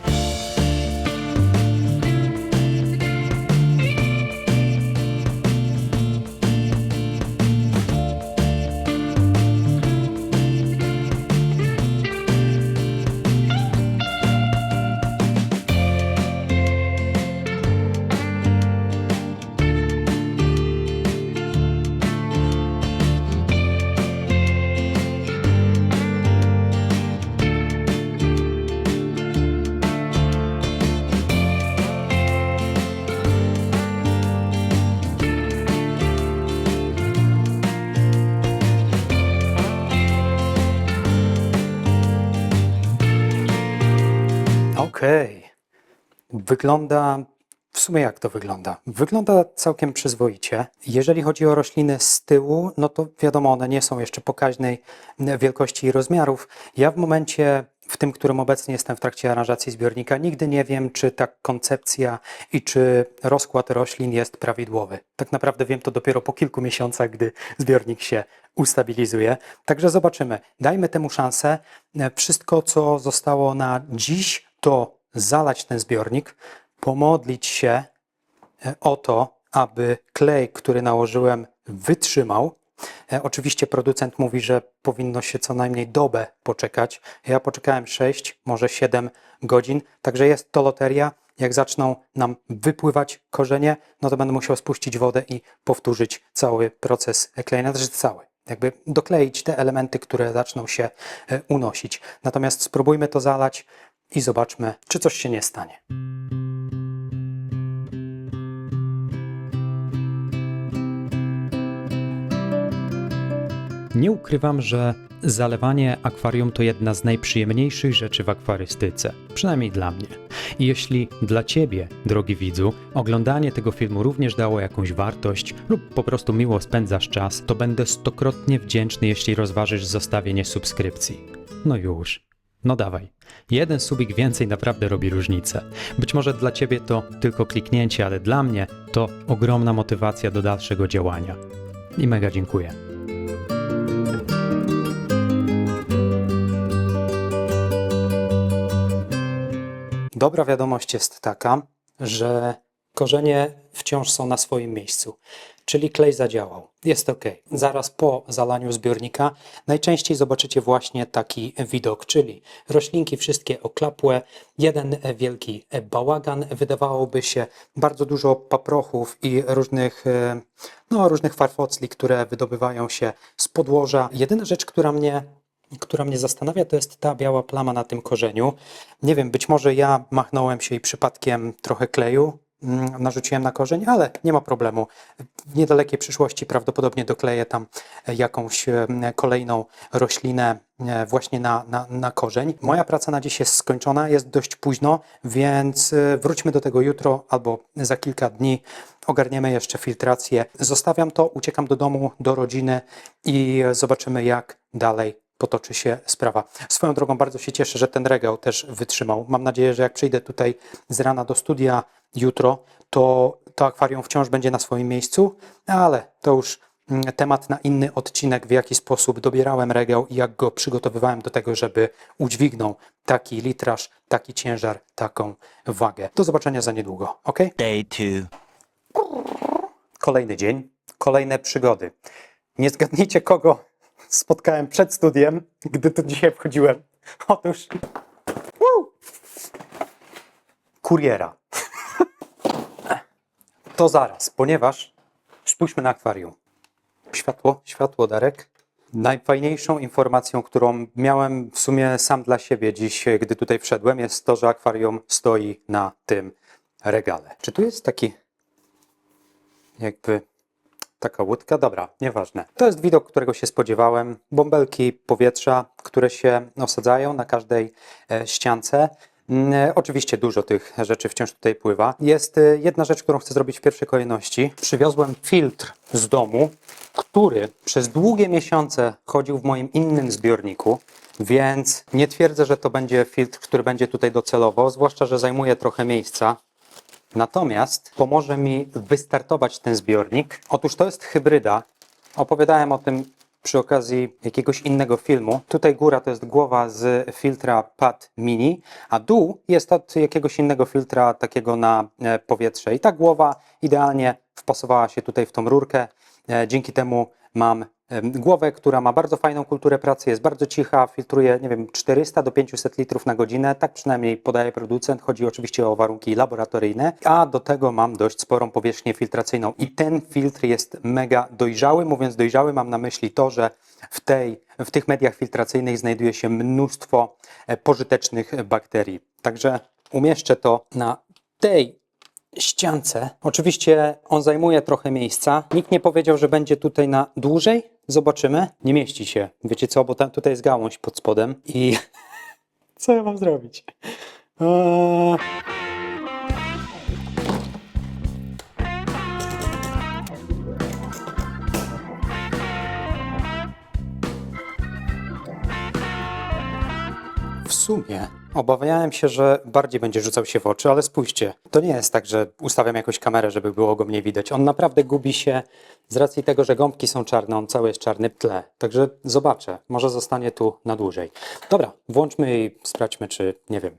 Okej. Wygląda, w sumie jak to wygląda? Wygląda całkiem przyzwoicie. Jeżeli chodzi o rośliny z tyłu, no to wiadomo, one nie są jeszcze pokaźnej wielkości i rozmiarów. Ja w momencie, w tym, którym obecnie jestem w trakcie aranżacji zbiornika, nigdy nie wiem, czy ta koncepcja i czy rozkład roślin jest prawidłowy. Tak naprawdę wiem to dopiero po kilku miesiącach, gdy zbiornik się ustabilizuje. Także zobaczymy. Dajmy temu szansę. Wszystko, co zostało na dziś, to zalać ten zbiornik, pomodlić się o to, aby klej, który nałożyłem, wytrzymał. Oczywiście producent mówi, że powinno się co najmniej dobę poczekać. Ja poczekałem 6, może 7 godzin, także jest to loteria. Jak zaczną nam wypływać korzenie, no to będę musiał spuścić wodę i powtórzyć cały proces klejenia, znaczy cały. Jakby dokleić te elementy, które zaczną się unosić. Natomiast spróbujmy to zalać i zobaczmy, czy coś się nie stanie. Nie ukrywam, że Zalewanie akwarium to jedna z najprzyjemniejszych rzeczy w akwarystyce, przynajmniej dla mnie. I jeśli dla Ciebie, drogi widzu, oglądanie tego filmu również dało jakąś wartość lub po prostu miło spędzasz czas, to będę stokrotnie wdzięczny, jeśli rozważysz zostawienie subskrypcji. No już. No dawaj. Jeden subik więcej naprawdę robi różnicę. Być może dla Ciebie to tylko kliknięcie, ale dla mnie to ogromna motywacja do dalszego działania. I mega dziękuję. Dobra wiadomość jest taka, że korzenie wciąż są na swoim miejscu, czyli klej zadziałał. Jest ok. Zaraz po zalaniu zbiornika najczęściej zobaczycie właśnie taki widok, czyli roślinki wszystkie oklapłe, jeden wielki bałagan, wydawałoby się bardzo dużo paprochów i różnych farfocli, które wydobywają się z podłoża. Jedyna rzecz, która mnie zastanawia, to jest ta biała plama na tym korzeniu. Nie wiem, być może ja machnąłem się i przypadkiem trochę kleju narzuciłem na korzeń, ale nie ma problemu. W niedalekiej przyszłości prawdopodobnie dokleję tam jakąś kolejną roślinę właśnie na korzeń. Moja praca na dziś jest skończona, jest dość późno, więc wróćmy do tego jutro albo za kilka dni. Ogarniemy jeszcze filtrację. Zostawiam to, uciekam do domu, do rodziny i zobaczymy, jak dalej potoczy się sprawa. Swoją drogą bardzo się cieszę, że ten regał też wytrzymał. Mam nadzieję, że jak przyjdę tutaj z rana do studia jutro, to akwarium wciąż będzie na swoim miejscu, ale to już temat na inny odcinek, w jaki sposób dobierałem regał i jak go przygotowywałem do tego, żeby udźwignął taki litraż, taki ciężar, taką wagę. Do zobaczenia za niedługo, ok? Day 2. Kolejny dzień, kolejne przygody. Nie zgadnijcie, kogo spotkałem przed studiem, gdy tu dzisiaj wchodziłem. Otóż kuriera. To zaraz, ponieważ spójrzmy na akwarium. Światło, Darek. Najfajniejszą informacją, którą miałem w sumie sam dla siebie dziś, gdy tutaj wszedłem, jest to, że akwarium stoi na tym regale. Czy tu jest taki taka łódka? Dobra, nieważne. To jest widok, którego się spodziewałem. Bąbelki powietrza, które się osadzają na każdej ściance. Oczywiście dużo tych rzeczy wciąż tutaj pływa. Jest jedna rzecz, którą chcę zrobić w pierwszej kolejności. Przywiozłem filtr z domu, który przez długie miesiące chodził w moim innym zbiorniku, więc nie twierdzę, że to będzie filtr, który będzie tutaj docelowo, zwłaszcza, że zajmuje trochę miejsca. Natomiast pomoże mi wystartować ten zbiornik. Otóż to jest hybryda. Opowiadałem o tym przy okazji jakiegoś innego filmu. Tutaj góra to jest głowa z filtra PAD Mini, a dół jest od jakiegoś innego filtra takiego na powietrze. I ta głowa idealnie wpasowała się tutaj w tą rurkę. Dzięki temu mam głowę, która ma bardzo fajną kulturę pracy, jest bardzo cicha, filtruje, nie wiem, 400 do 500 litrów na godzinę, tak przynajmniej podaje producent, chodzi oczywiście o warunki laboratoryjne, a do tego mam dość sporą powierzchnię filtracyjną i ten filtr jest mega dojrzały. Mówiąc dojrzały, mam na myśli to, że w tych mediach filtracyjnych znajduje się mnóstwo pożytecznych bakterii. Także umieszczę to na tej ściance. Oczywiście on zajmuje trochę miejsca. Nikt nie powiedział, że będzie tutaj na dłużej. Zobaczymy. Nie mieści się. Wiecie co, bo tutaj jest gałąź pod spodem i co ja mam zrobić? W sumie obawiałem się, że bardziej będzie rzucał się w oczy, ale spójrzcie, to nie jest tak, że ustawiam jakąś kamerę, żeby było go mniej widać. On naprawdę gubi się z racji tego, że gąbki są czarne, on cały jest czarny w tle. Także zobaczę, może zostanie tu na dłużej. Dobra, włączmy i sprawdźmy, czy nie wiem,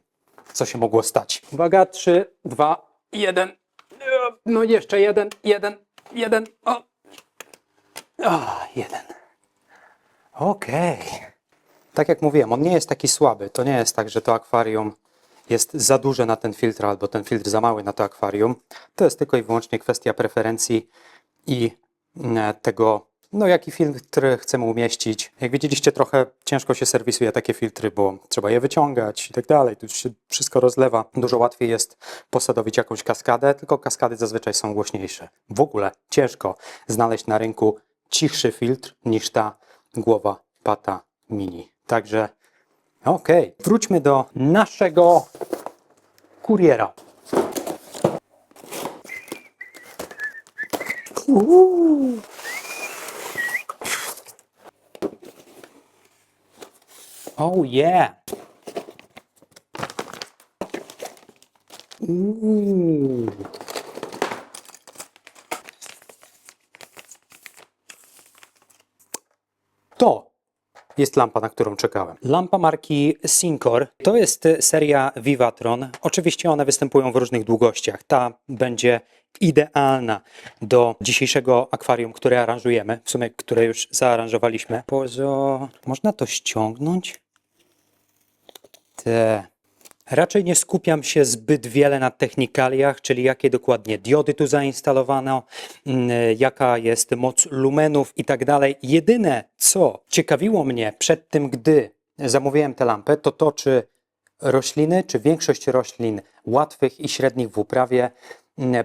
co się mogło stać. Uwaga, 3, 2, 1. No jeszcze jeden. O! Jeden. Okej. Tak jak mówiłem, on nie jest taki słaby. To nie jest tak, że to akwarium jest za duże na ten filtr albo ten filtr za mały na to akwarium. To jest tylko i wyłącznie kwestia preferencji i tego, jaki filtr chcemy umieścić. Jak widzieliście, trochę ciężko się serwisuje takie filtry, bo trzeba je wyciągać i tak dalej. Tu się wszystko rozlewa. Dużo łatwiej jest posadowić jakąś kaskadę, tylko kaskady zazwyczaj są głośniejsze. W ogóle ciężko znaleźć na rynku cichszy filtr niż ta głowa PAD mini. Także okej, wróćmy do naszego kuriera. Oh yeah! To jest lampa, na którą czekałem. Lampa marki Syncor. To jest seria Vivatron. Oczywiście one występują w różnych długościach. Ta będzie idealna do dzisiejszego akwarium, które aranżujemy. W sumie, które już zaaranżowaliśmy. Można to ściągnąć? Raczej nie skupiam się zbyt wiele na technikaliach, czyli jakie dokładnie diody tu zainstalowano, jaka jest moc lumenów i tak dalej. Jedyne, co ciekawiło mnie przed tym, gdy zamówiłem tę lampę, to to, czy rośliny, czy większość roślin łatwych i średnich w uprawie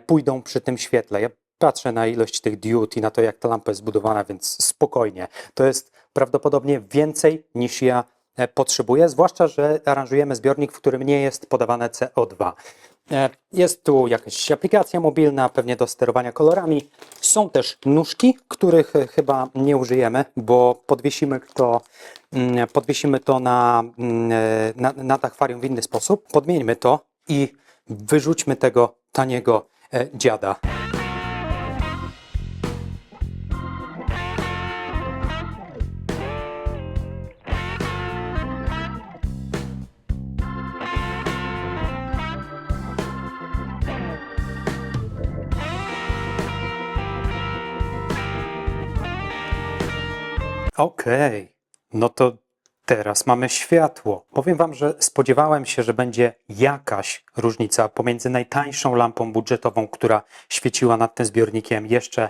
pójdą przy tym świetle. Ja patrzę na ilość tych diod i na to, jak ta lampa jest zbudowana, więc spokojnie. To jest prawdopodobnie więcej niż ja potrzebuję, zwłaszcza, że aranżujemy zbiornik, w którym nie jest podawane CO2. Jest tu jakaś aplikacja mobilna, pewnie do sterowania kolorami. Są też nóżki, których chyba nie użyjemy, bo podwiesimy to nad akwarium w inny sposób. Podmieńmy to i wyrzućmy tego taniego dziada. Okej, no to teraz mamy światło. Powiem Wam, że spodziewałem się, że będzie jakaś różnica pomiędzy najtańszą lampą budżetową, która świeciła nad tym zbiornikiem jeszcze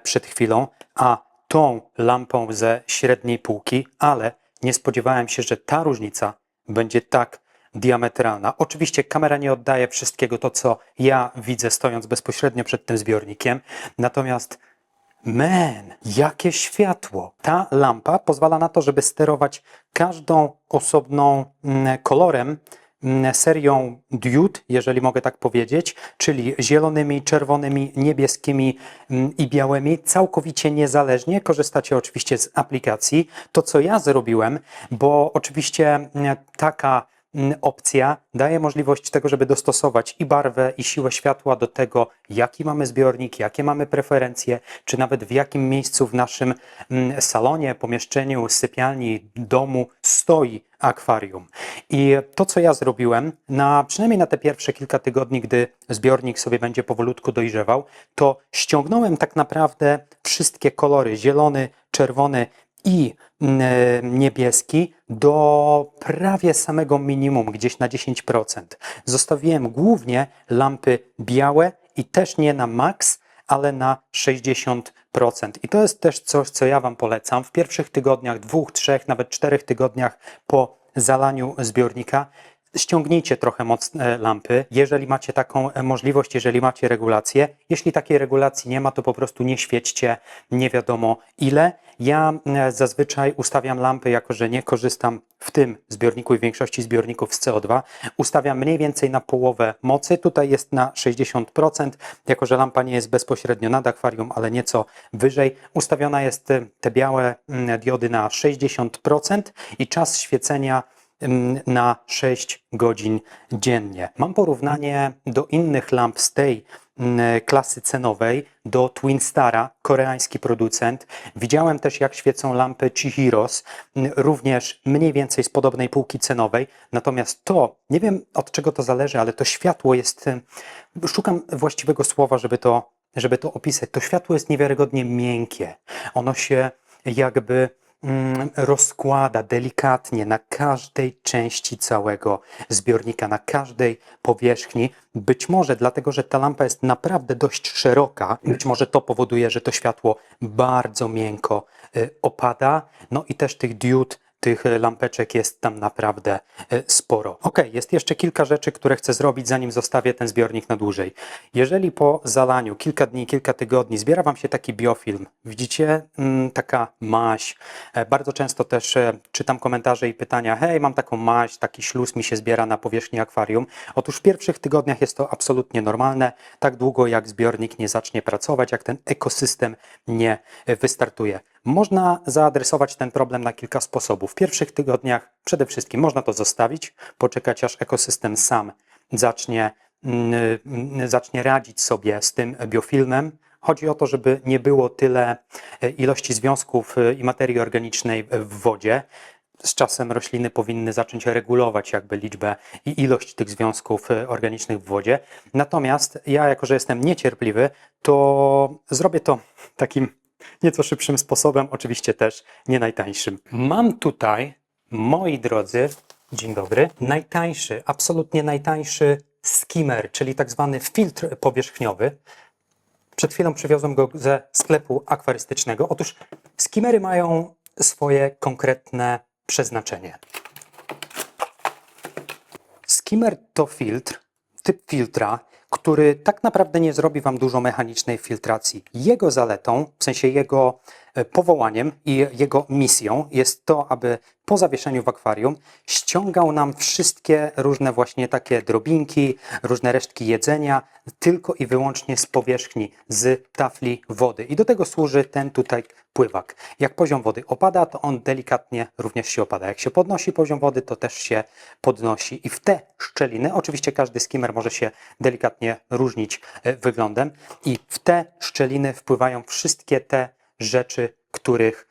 przed chwilą, a tą lampą ze średniej półki, ale nie spodziewałem się, że ta różnica będzie tak diametralna. Oczywiście kamera nie oddaje wszystkiego to, co ja widzę stojąc bezpośrednio przed tym zbiornikiem, natomiast jakie światło! Ta lampa pozwala na to, żeby sterować każdą osobną kolorem, serią diod, jeżeli mogę tak powiedzieć, czyli zielonymi, czerwonymi, niebieskimi i białymi, całkowicie niezależnie. Korzystacie oczywiście z aplikacji. To, co ja zrobiłem, bo oczywiście taka opcja daje możliwość tego, żeby dostosować i barwę, i siłę światła do tego, jaki mamy zbiornik, jakie mamy preferencje, czy nawet w jakim miejscu w naszym salonie, pomieszczeniu, sypialni, domu stoi akwarium. I to, co ja zrobiłem, przynajmniej na te pierwsze kilka tygodni, gdy zbiornik sobie będzie powolutku dojrzewał, to ściągnąłem tak naprawdę wszystkie kolory, zielony, czerwony i niebieski do prawie samego minimum, gdzieś na 10%. Zostawiłem głównie lampy białe i też nie na max, ale na 60%. I to jest też coś, co ja Wam polecam. W pierwszych tygodniach, 2, 3, nawet 4 tygodniach po zalaniu zbiornika ściągnijcie trochę moc lampy, jeżeli macie taką możliwość, jeżeli macie regulację. Jeśli takiej regulacji nie ma, to po prostu nie świećcie nie wiadomo ile. Ja zazwyczaj ustawiam lampy, jako że nie korzystam w tym zbiorniku i w większości zbiorników z CO2, ustawiam mniej więcej na połowę mocy. Tutaj jest na 60%, jako że lampa nie jest bezpośrednio nad akwarium, ale nieco wyżej. Ustawiona jest te białe diody na 60% i czas świecenia na 6 godzin dziennie. Mam porównanie do innych lamp z tej klasy cenowej, do Twinstara, koreański producent. Widziałem też, jak świecą lampy Chihiros, również mniej więcej z podobnej półki cenowej. Natomiast to, nie wiem od czego to zależy, ale to światło jest, szukam właściwego słowa, żeby to opisać. To światło jest niewiarygodnie miękkie. Ono się jakby rozkłada delikatnie na każdej części całego zbiornika, na każdej powierzchni. Być może dlatego, że ta lampa jest naprawdę dość szeroka, być może to powoduje, że to światło bardzo miękko opada. No i też tych diod tych lampeczek jest tam naprawdę sporo. Ok, jest jeszcze kilka rzeczy, które chcę zrobić, zanim zostawię ten zbiornik na dłużej. Jeżeli po zalaniu kilka dni, kilka tygodni zbiera Wam się taki biofilm, widzicie, taka maź, bardzo często też czytam komentarze i pytania, hej, mam taką maź, taki śluz mi się zbiera na powierzchni akwarium. Otóż w pierwszych tygodniach jest to absolutnie normalne, tak długo jak zbiornik nie zacznie pracować, jak ten ekosystem nie wystartuje. Można zaadresować ten problem na kilka sposobów. W pierwszych tygodniach przede wszystkim można to zostawić, poczekać aż ekosystem sam zacznie radzić sobie z tym biofilmem. Chodzi o to, żeby nie było tyle ilości związków i materii organicznej w wodzie. Z czasem rośliny powinny zacząć regulować jakby liczbę i ilość tych związków organicznych w wodzie. Natomiast ja, jako że jestem niecierpliwy, to zrobię to takim nieco szybszym sposobem, oczywiście też nie najtańszym. Mam tutaj, moi drodzy, dzień dobry, najtańszy, absolutnie najtańszy skimmer, czyli tak zwany filtr powierzchniowy. Przed chwilą przywiozłem go ze sklepu akwarystycznego. Otóż skimmery mają swoje konkretne przeznaczenie. Skimmer to filtr, typ filtra, który tak naprawdę nie zrobi Wam dużo mechanicznej filtracji. Jego zaletą, w sensie jego powołaniem i jego misją jest to, aby po zawieszeniu w akwarium ściągał nam wszystkie różne właśnie takie drobinki, różne resztki jedzenia, tylko i wyłącznie z powierzchni, z tafli wody. I do tego służy ten tutaj pływak. Jak poziom wody opada, to on delikatnie również się opada. Jak się podnosi poziom wody, to też się podnosi. I w te szczeliny, oczywiście każdy skimmer może się delikatnie różnić wyglądem, i w te szczeliny wpływają wszystkie te rzeczy, których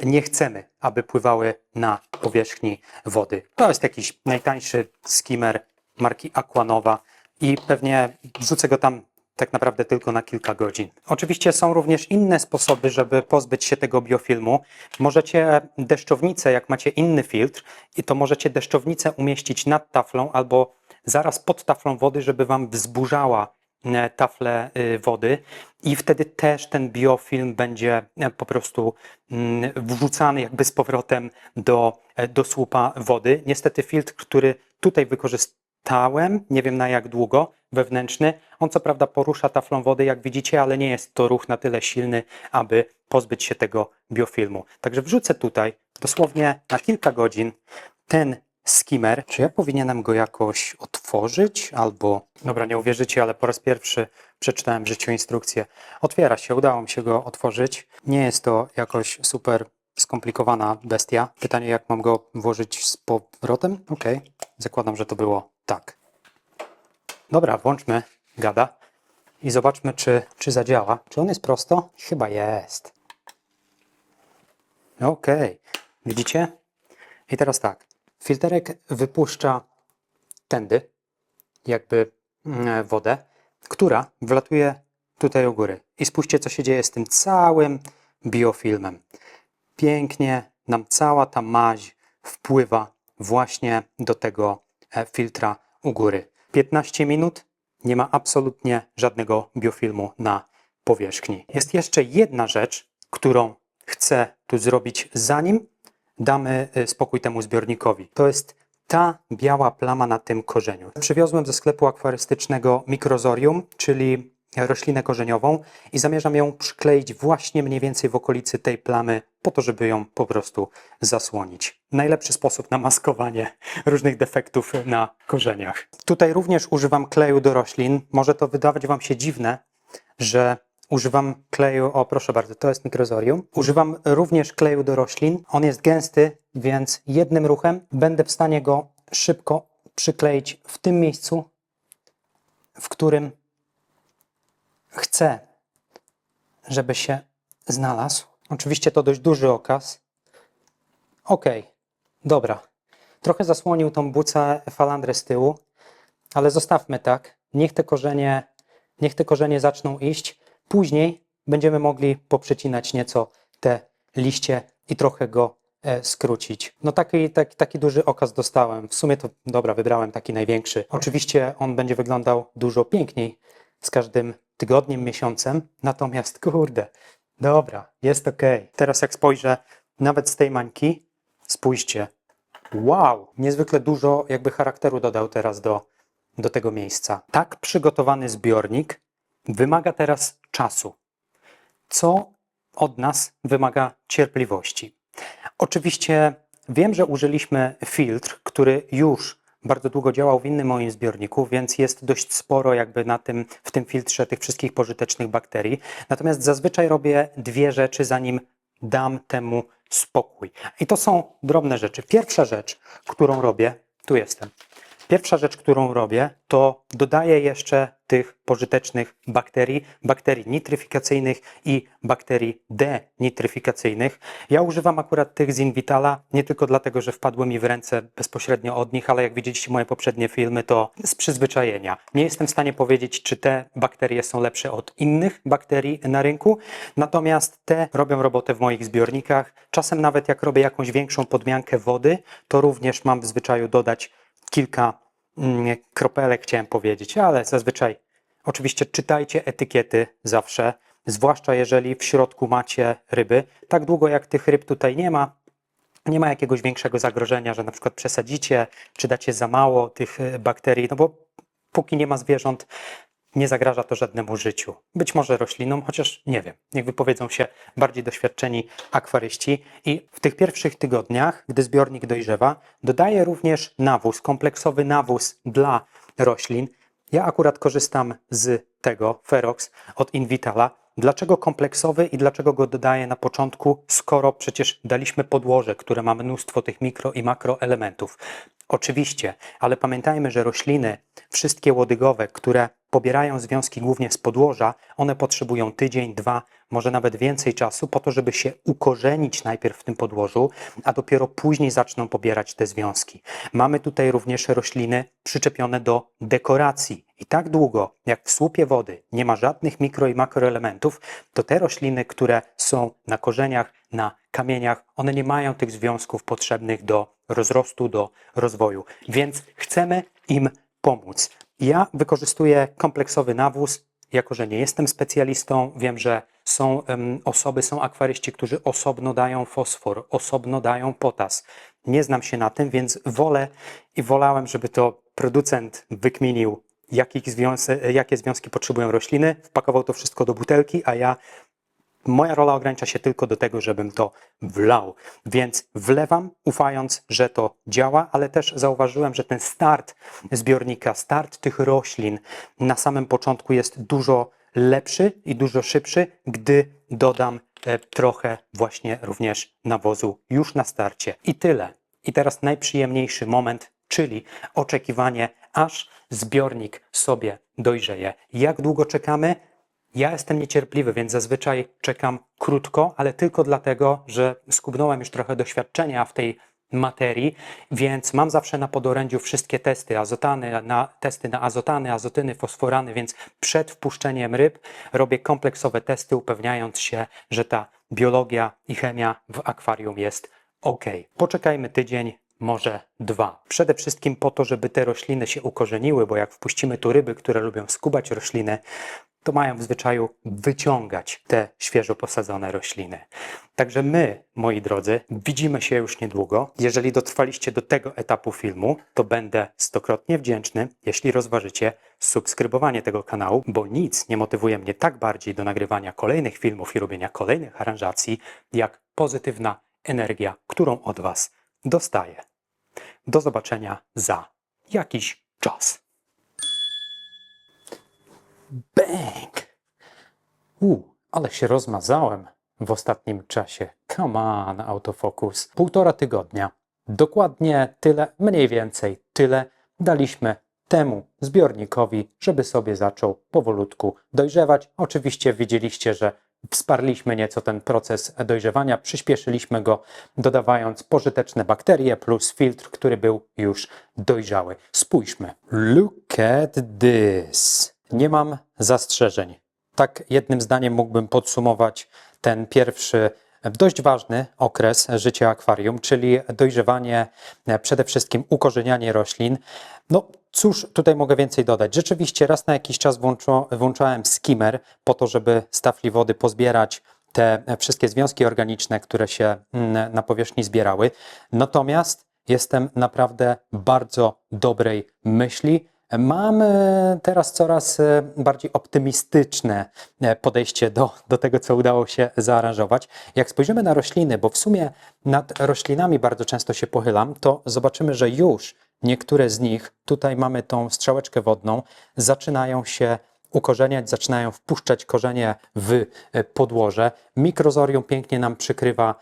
nie chcemy, aby pływały na powierzchni wody. To jest jakiś najtańszy skimmer marki Aquanova i pewnie wrzucę go tam tak naprawdę tylko na kilka godzin. Oczywiście są również inne sposoby, żeby pozbyć się tego biofilmu. Możecie deszczownicę, jak macie inny filtr, i to możecie deszczownicę umieścić nad taflą albo zaraz pod taflą wody, żeby Wam wzburzała taflę wody, i wtedy też ten biofilm będzie po prostu wrzucany jakby z powrotem do słupa wody. Niestety filtr, który tutaj wykorzystałem, nie wiem na jak długo, wewnętrzny, on co prawda porusza taflą wody, jak widzicie, ale nie jest to ruch na tyle silny, aby pozbyć się tego biofilmu. Także wrzucę tutaj dosłownie na kilka godzin ten skimmer. Czy ja powinienem go jakoś otworzyć albo... Dobra, nie uwierzycie, ale po raz pierwszy przeczytałem w życiu instrukcję. Otwiera się, udało mi się go otworzyć. Nie jest to jakoś super skomplikowana bestia. Pytanie, jak mam go włożyć z powrotem? Okej, zakładam, że to było tak. Dobra, włączmy gada i zobaczmy, czy zadziała. Czy on jest prosto? Chyba jest. Okej, widzicie? I teraz tak. Filterek wypuszcza tędy jakby wodę, która wlatuje tutaj u góry. I spójrzcie, co się dzieje z tym całym biofilmem. Pięknie nam cała ta maź wpływa właśnie do tego filtra u góry. 15 minut, nie ma absolutnie żadnego biofilmu na powierzchni. Jest jeszcze jedna rzecz, którą chcę tu zrobić, zanim damy spokój temu zbiornikowi. To jest ta biała plama na tym korzeniu. Przywiozłem ze sklepu akwarystycznego mikrozorium, czyli roślinę korzeniową, i zamierzam ją przykleić właśnie mniej więcej w okolicy tej plamy, po to, żeby ją po prostu zasłonić. Najlepszy sposób na maskowanie różnych defektów na korzeniach. Tutaj również używam kleju do roślin. Może to wydawać Wam się dziwne, że używam kleju, o proszę bardzo, to jest mikrozorium. Używam również kleju do roślin. On jest gęsty, więc jednym ruchem będę w stanie go szybko przykleić w tym miejscu, w którym chcę, żeby się znalazł. Oczywiście to dość duży okaz. Ok, dobra. Trochę zasłonił tą bucę falandrę z tyłu, ale zostawmy tak. Niech te korzenie zaczną iść. Później będziemy mogli poprzecinać nieco te liście i trochę go skrócić. No taki duży okaz dostałem. W sumie to dobra, wybrałem taki największy. Oczywiście on będzie wyglądał dużo piękniej z każdym tygodniem, miesiącem. Natomiast kurde, dobra, jest ok. Teraz jak spojrzę nawet z tej mańki, Spójrzcie. Wow! Niezwykle dużo jakby charakteru dodał teraz do tego miejsca. Tak przygotowany zbiornik wymaga teraz czasu, co od nas wymaga cierpliwości. Oczywiście wiem, że użyliśmy filtr, który już bardzo długo działał w innym moim zbiorniku, więc jest dość sporo jakby w tym filtrze tych wszystkich pożytecznych bakterii. Natomiast zazwyczaj robię dwie rzeczy, zanim dam temu spokój. I to są drobne rzeczy. Pierwsza rzecz, którą robię, tu jestem. Pierwsza rzecz, którą robię, to dodaję jeszcze tych pożytecznych bakterii nitryfikacyjnych i bakterii denitryfikacyjnych. Ja używam akurat tych z Invitala nie tylko dlatego, że wpadły mi w ręce bezpośrednio od nich, ale jak widzieliście moje poprzednie filmy, to z przyzwyczajenia. Nie jestem w stanie powiedzieć, czy te bakterie są lepsze od innych bakterii na rynku, natomiast te robią robotę w moich zbiornikach. Czasem nawet jak robię jakąś większą podmiankę wody, to również mam w zwyczaju dodać kilka kropelek, chciałem powiedzieć, ale zazwyczaj oczywiście czytajcie etykiety zawsze, zwłaszcza jeżeli w środku macie ryby. Tak długo jak tych ryb tutaj nie ma jakiegoś większego zagrożenia, że na przykład przesadzicie, czy dacie za mało tych bakterii, no bo póki nie ma zwierząt, nie zagraża to żadnemu życiu. Być może roślinom, chociaż nie wiem. Niech wypowiedzą się bardziej doświadczeni akwaryści. I w tych pierwszych tygodniach, gdy zbiornik dojrzewa, dodaję również nawóz, kompleksowy nawóz dla roślin. Ja akurat korzystam z tego Ferox od Invitala. Dlaczego kompleksowy i dlaczego go dodaję na początku, skoro przecież daliśmy podłoże, które ma mnóstwo tych mikro i makroelementów? Oczywiście, ale pamiętajmy, że rośliny, wszystkie łodygowe, które pobierają związki głównie z podłoża, one potrzebują tydzień, dwa, może nawet więcej czasu po to, żeby się ukorzenić najpierw w tym podłożu, a dopiero później zaczną pobierać te związki. Mamy tutaj również rośliny przyczepione do dekoracji. I tak długo, jak w słupie wody nie ma żadnych mikro i makroelementów, to te rośliny, które są na korzeniach, na kamieniach, one nie mają tych związków potrzebnych do rozrostu, do rozwoju. Więc chcemy im pomóc. Ja wykorzystuję kompleksowy nawóz, jako że nie jestem specjalistą. Wiem, że są są akwaryści, którzy osobno dają fosfor, osobno dają potas. Nie znam się na tym, więc wolałem, żeby to producent wykminił, jakie związki potrzebują rośliny, wpakował to wszystko do butelki, a moja rola ogranicza się tylko do tego, żebym to wlał. Więc wlewam, ufając, że to działa, ale też zauważyłem, że ten start zbiornika, start tych roślin na samym początku jest dużo lepszy i dużo szybszy, gdy dodam trochę właśnie również nawozu już na starcie. I tyle. I teraz najprzyjemniejszy moment, czyli oczekiwanie, aż zbiornik sobie dojrzeje. Jak długo czekamy? Ja jestem niecierpliwy, więc zazwyczaj czekam krótko, ale tylko dlatego, że skubnąłem już trochę doświadczenia w tej materii, więc mam zawsze na podorędziu wszystkie testy, testy na azotany, azotyny, fosforany, więc przed wpuszczeniem ryb robię kompleksowe testy, upewniając się, że ta biologia i chemia w akwarium jest ok. Poczekajmy tydzień, może dwa. Przede wszystkim po to, żeby te rośliny się ukorzeniły, bo jak wpuścimy tu ryby, które lubią skubać rośliny, to mają w zwyczaju wyciągać te świeżo posadzone rośliny. Także my, moi drodzy, widzimy się już niedługo. Jeżeli dotrwaliście do tego etapu filmu, to będę stokrotnie wdzięczny, jeśli rozważycie subskrybowanie tego kanału, bo nic nie motywuje mnie tak bardziej do nagrywania kolejnych filmów i robienia kolejnych aranżacji, jak pozytywna energia, którą od Was dostaję. Do zobaczenia za jakiś czas. Bang! Ale się rozmazałem w ostatnim czasie. Come on, autofocus. 1,5 tygodnia. Dokładnie tyle, mniej więcej tyle daliśmy temu zbiornikowi, żeby sobie zaczął powolutku dojrzewać. Oczywiście widzieliście, że wsparliśmy nieco ten proces dojrzewania, przyspieszyliśmy go, dodawając pożyteczne bakterie plus filtr, który był już dojrzały. Spójrzmy. Look at this. Nie mam zastrzeżeń. Tak jednym zdaniem mógłbym podsumować ten pierwszy, dość ważny okres życia akwarium, czyli dojrzewanie, przede wszystkim ukorzenianie roślin. No cóż, tutaj mogę więcej dodać. Rzeczywiście raz na jakiś czas włączałem skimmer po to, żeby z tafli wody pozbierać te wszystkie związki organiczne, które się na powierzchni zbierały. Natomiast jestem naprawdę bardzo dobrej myśli. Mam teraz coraz bardziej optymistyczne podejście do tego, co udało się zaaranżować. Jak spojrzymy na rośliny, bo w sumie nad roślinami bardzo często się pochylam, to zobaczymy, że już niektóre z nich, tutaj mamy tą strzałeczkę wodną, zaczynają się ukorzeniać, zaczynają wpuszczać korzenie w podłoże. Mikrozorium pięknie nam przykrywa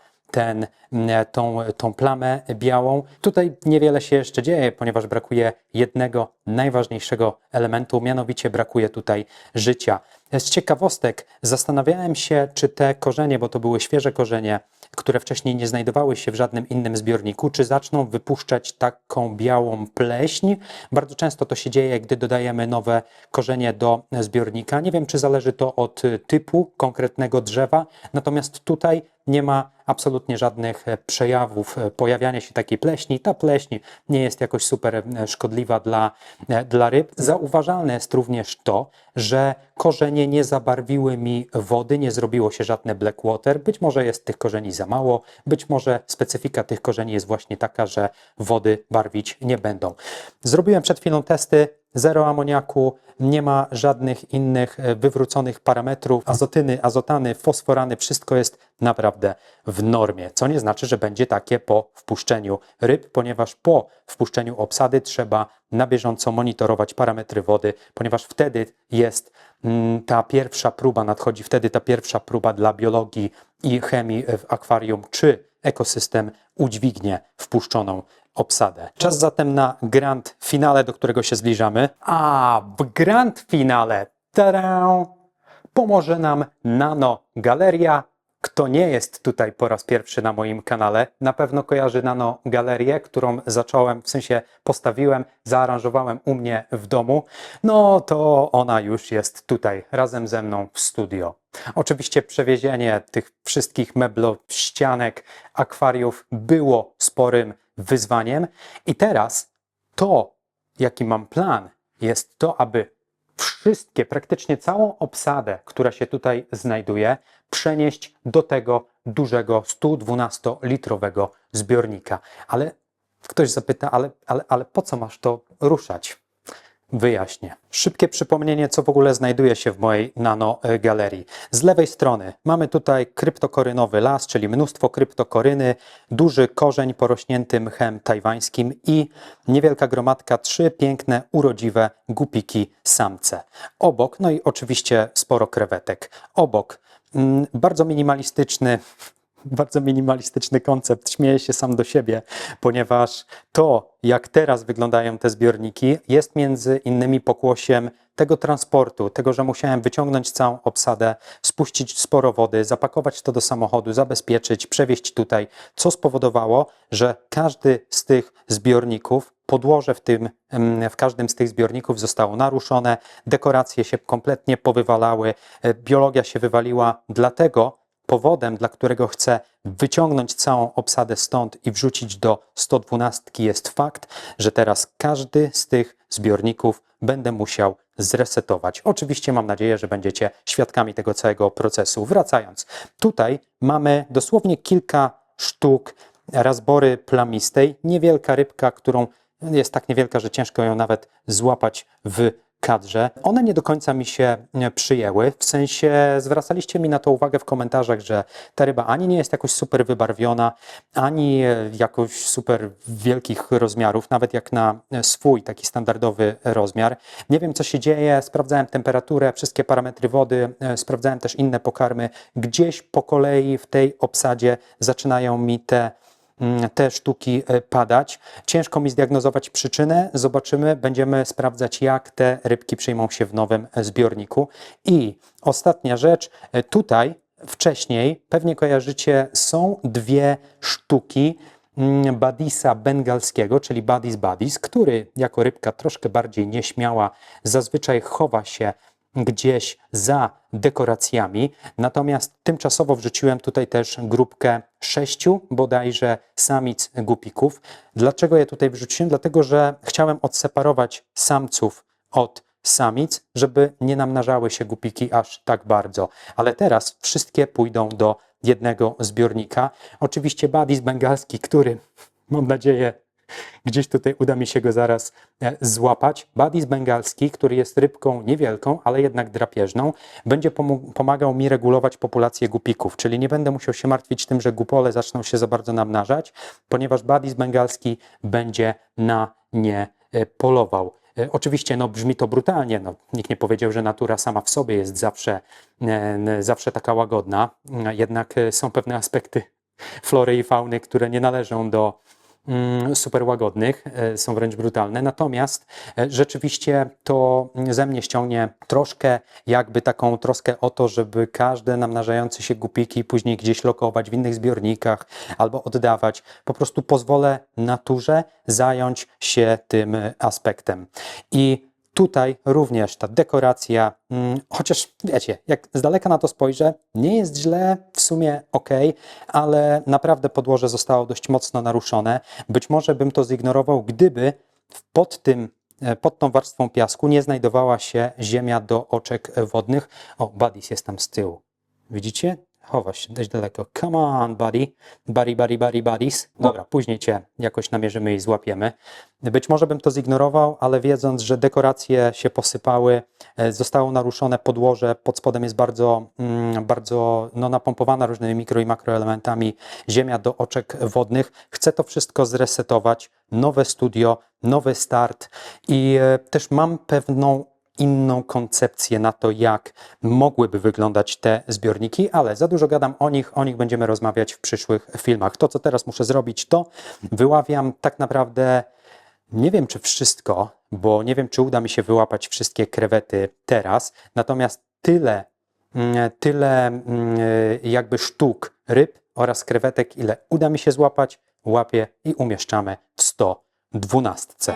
tą plamę białą. Tutaj niewiele się jeszcze dzieje, ponieważ brakuje jednego najważniejszego elementu, mianowicie brakuje tutaj życia. Z ciekawostek zastanawiałem się, czy te korzenie, bo to były świeże korzenie, które wcześniej nie znajdowały się w żadnym innym zbiorniku, czy zaczną wypuszczać taką białą pleśń. Bardzo często to się dzieje, gdy dodajemy nowe korzenie do zbiornika. Nie wiem, czy zależy to od typu konkretnego drzewa, natomiast tutaj nie ma absolutnie żadnych przejawów pojawiania się takiej pleśni. Ta pleśń nie jest jakoś super szkodliwa dla ryb. Zauważalne jest również to, że korzenie nie zabarwiły mi wody, nie zrobiło się żadne blackwater. Być może jest tych korzeni za mało, być może specyfika tych korzeni jest właśnie taka, że wody barwić nie będą. Zrobiłem przed chwilą testy, zero amoniaku, nie ma żadnych innych wywróconych parametrów, azotyny, azotany, fosforany, wszystko jest naprawdę w normie, co nie znaczy, że będzie takie po wpuszczeniu ryb, ponieważ po wpuszczeniu obsady trzeba na bieżąco monitorować parametry wody, ponieważ wtedy jest ta pierwsza próba, nadchodzi wtedy ta pierwsza próba dla biologii i chemii w akwarium, czy ekosystem udźwignie wpuszczoną obsadę. Czas zatem na grand finale, do którego się zbliżamy. A w grand finale pomoże nam Nano Galeria. Kto nie jest tutaj po raz pierwszy na moim kanale, na pewno kojarzy Nano Galerię, którą zacząłem, w sensie postawiłem, zaaranżowałem u mnie w domu. No to ona już jest tutaj razem ze mną w studio. Oczywiście przewiezienie tych wszystkich ścianek, akwariów było sporym wyzwaniem i teraz to, jaki mam plan, jest to, aby wszystkie, praktycznie całą obsadę, która się tutaj znajduje, przenieść do tego dużego 112-litrowego zbiornika. Ale ktoś zapyta, ale po co masz to ruszać? Wyjaśnię. Szybkie przypomnienie, co w ogóle znajduje się w mojej Nano Galerii. Z lewej strony mamy tutaj kryptokorynowy las, czyli mnóstwo kryptokoryny, duży korzeń porośnięty mchem tajwańskim i niewielka gromadka, 3 piękne, urodziwe gupiki samce. Obok, no i oczywiście sporo krewetek. Obok bardzo minimalistyczny koncept, śmieję się sam do siebie, ponieważ to, jak teraz wyglądają te zbiorniki, jest między innymi pokłosiem tego transportu, tego, że musiałem wyciągnąć całą obsadę, spuścić sporo wody, zapakować to do samochodu, zabezpieczyć, przewieźć tutaj, co spowodowało, że każdy z tych zbiorników, podłoże w każdym z tych zbiorników zostało naruszone, dekoracje się kompletnie powywalały, biologia się wywaliła, dlatego powodem, dla którego chcę wyciągnąć całą obsadę stąd i wrzucić do 112 jest fakt, że teraz każdy z tych zbiorników będę musiał zresetować. Oczywiście mam nadzieję, że będziecie świadkami tego całego procesu. Wracając, tutaj mamy dosłownie kilka sztuk razbory plamistej. Niewielka rybka, którą jest tak niewielka, że ciężko ją nawet złapać w kadrze. One nie do końca mi się przyjęły, w sensie zwracaliście mi na to uwagę w komentarzach, że ta ryba ani nie jest jakoś super wybarwiona, ani jakoś super wielkich rozmiarów, nawet jak na swój taki standardowy rozmiar. Nie wiem, co się dzieje, sprawdzałem temperaturę, wszystkie parametry wody, sprawdzałem też inne pokarmy. Gdzieś po kolei w tej obsadzie zaczynają mi te sztuki padać. Ciężko mi zdiagnozować przyczynę. Zobaczymy, będziemy sprawdzać, jak te rybki przyjmą się w nowym zbiorniku. I ostatnia rzecz, tutaj wcześniej, pewnie kojarzycie, są 2 sztuki Badisa bengalskiego, czyli Badis, który jako rybka troszkę bardziej nieśmiała zazwyczaj chowa się gdzieś za dekoracjami, natomiast tymczasowo wrzuciłem tutaj też grupkę 6 bodajże samic gupików. Dlaczego je tutaj wrzuciłem? Dlatego, że chciałem odseparować samców od samic, żeby nie namnażały się gupiki aż tak bardzo. Ale teraz wszystkie pójdą do jednego zbiornika. Oczywiście Badis bengalski, który, mam nadzieję, gdzieś tutaj uda mi się go zaraz złapać. Badis bengalski, który jest rybką niewielką, ale jednak drapieżną, będzie pomagał mi regulować populację gupików, czyli nie będę musiał się martwić tym, że gupole zaczną się za bardzo namnażać, ponieważ Badis bengalski będzie na nie polował. Oczywiście brzmi to brutalnie, nikt nie powiedział, że natura sama w sobie jest zawsze taka łagodna, jednak są pewne aspekty flory i fauny, które nie należą do super łagodnych, są wręcz brutalne, natomiast rzeczywiście to ze mnie ściągnie troszkę jakby taką troskę o to, żeby każde namnażające się gupiki później gdzieś lokować w innych zbiornikach albo oddawać. Po prostu pozwolę naturze zająć się tym aspektem. I tutaj również ta dekoracja, chociaż wiecie, jak z daleka na to spojrzę, nie jest źle, w sumie ok, ale naprawdę podłoże zostało dość mocno naruszone. Być może bym to zignorował, gdyby pod tą warstwą piasku nie znajdowała się ziemia do oczek wodnych. O, Badis jest tam z tyłu. Widzicie? Chowa się dość daleko. Come on, buddy. Buddies. Dobra, później cię jakoś namierzymy i złapiemy. Być może bym to zignorował, ale wiedząc, że dekoracje się posypały, zostało naruszone podłoże, pod spodem jest bardzo napompowana różnymi mikro i makroelementami ziemia do oczek wodnych. Chcę to wszystko zresetować. Nowe studio, nowy start i też mam pewną inną koncepcję na to, jak mogłyby wyglądać te zbiorniki, ale za dużo gadam o nich będziemy rozmawiać w przyszłych filmach. To, co teraz muszę zrobić, to wyławiam tak naprawdę, nie wiem czy wszystko, bo nie wiem, czy uda mi się wyłapać wszystkie krewety teraz, natomiast tyle jakby sztuk ryb oraz krewetek, ile uda mi się złapać, łapię i umieszczamy w 112.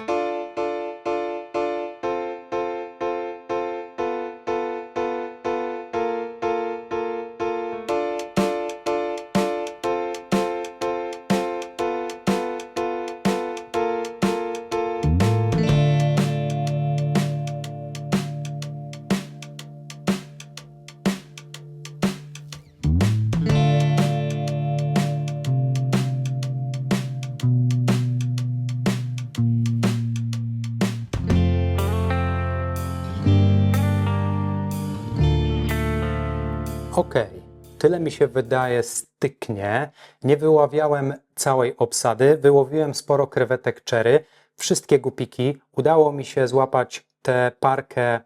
Okej, tyle mi się wydaje styknie. Nie wyławiałem całej obsady, wyłowiłem sporo krewetek cherry, wszystkie gupiki. Udało mi się złapać tę parkę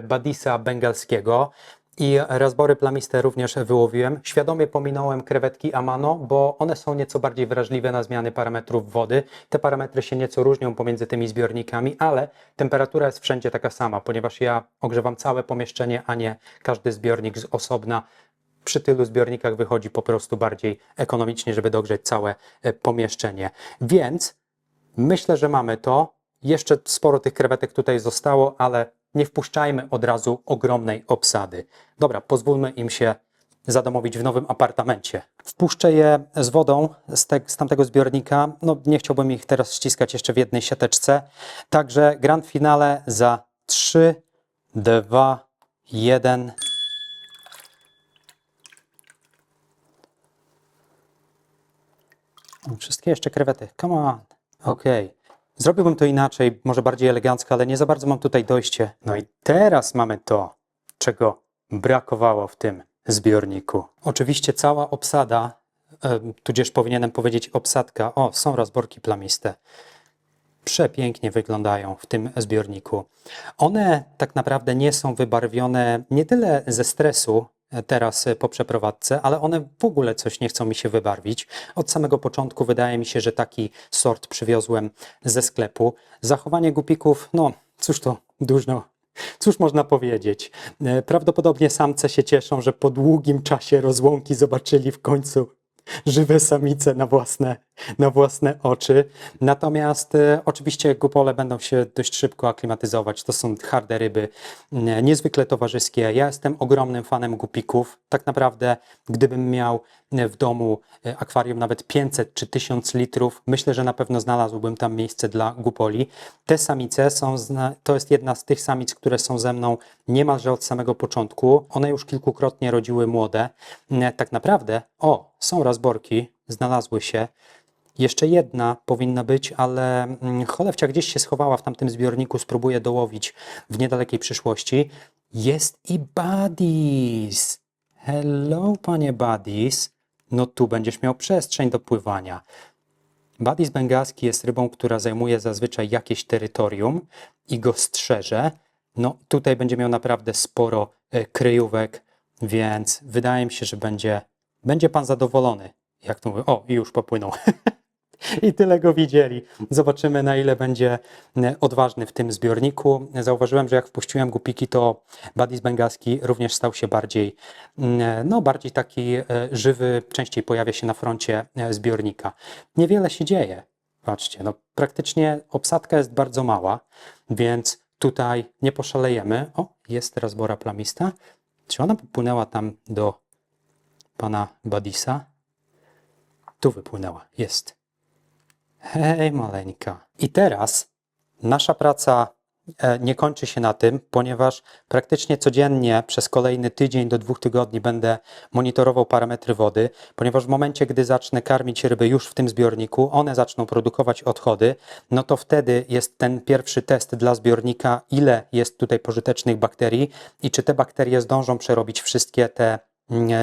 Badisa bengalskiego i razbory plamiste również wyłowiłem. Świadomie pominąłem krewetki Amano, bo one są nieco bardziej wrażliwe na zmiany parametrów wody. Te parametry się nieco różnią pomiędzy tymi zbiornikami, ale temperatura jest wszędzie taka sama, ponieważ ja ogrzewam całe pomieszczenie, a nie każdy zbiornik z osobna. Przy tylu zbiornikach wychodzi po prostu bardziej ekonomicznie, żeby dogrzeć całe pomieszczenie. Więc myślę, że mamy to. Jeszcze sporo tych krewetek tutaj zostało, ale nie wpuszczajmy od razu ogromnej obsady. Dobra, pozwólmy im się zadomowić w nowym apartamencie. Wpuszczę je z wodą z tamtego zbiornika. Nie chciałbym ich teraz ściskać jeszcze w jednej siateczce. Także grand finale za 3, 2, 1. Wszystkie jeszcze krewety. Come on. Okej. Zrobiłbym to inaczej, może bardziej elegancko, ale nie za bardzo mam tutaj dojście. No i teraz mamy to, czego brakowało w tym zbiorniku. Oczywiście cała obsada, tudzież powinienem powiedzieć obsadka. O, są rozborki plamiste. Przepięknie wyglądają w tym zbiorniku. One tak naprawdę nie są wybarwione nie tyle ze stresu, teraz po przeprowadzce, ale one w ogóle coś nie chcą mi się wybarwić. Od samego początku wydaje mi się, że taki sort przywiozłem ze sklepu. Zachowanie gupików, cóż można powiedzieć. Prawdopodobnie samce się cieszą, że po długim czasie rozłąki zobaczyli w końcu żywe samice na własne na własne oczy. Natomiast oczywiście gupole będą się dość szybko aklimatyzować. To są twarde ryby, niezwykle towarzyskie. Ja jestem ogromnym fanem gupików. Tak naprawdę, gdybym miał w domu akwarium nawet 500 czy 1000 litrów, myślę, że na pewno znalazłbym tam miejsce dla gupoli. Te samice to jest jedna z tych samic, które są ze mną niemalże od samego początku. One już kilkukrotnie rodziły młode. Tak naprawdę, są razborki, znalazły się. Jeszcze jedna powinna być, ale cholewcia gdzieś się schowała w tamtym zbiorniku, spróbuję dołowić w niedalekiej przyszłości. Jest i Buddies. Hello, panie Buddies. No tu będziesz miał przestrzeń do pływania. Buddies bengalski jest rybą, która zajmuje zazwyczaj jakieś terytorium i go strzeże. No tutaj będzie miał naprawdę sporo kryjówek, więc wydaje mi się, że będzie pan zadowolony. Jak to mówię? I już popłynął. I tyle go widzieli. Zobaczymy, na ile będzie odważny w tym zbiorniku. Zauważyłem, że jak wpuściłem gupiki, to Buddies bengalski również stał się bardziej taki żywy, częściej pojawia się na froncie zbiornika. Niewiele się dzieje. Patrzcie, praktycznie obsadka jest bardzo mała, więc tutaj nie poszalejemy. Jest teraz bora plamista. Czy ona popłynęła tam do pana Buddiesa? Tu wypłynęła, jest. Hej, maleńka. I teraz nasza praca nie kończy się na tym, ponieważ praktycznie codziennie przez kolejny tydzień do 2 tygodni będę monitorował parametry wody, ponieważ w momencie, gdy zacznę karmić ryby już w tym zbiorniku, one zaczną produkować odchody, no to wtedy jest ten pierwszy test dla zbiornika, ile jest tutaj pożytecznych bakterii i czy te bakterie zdążą przerobić wszystkie te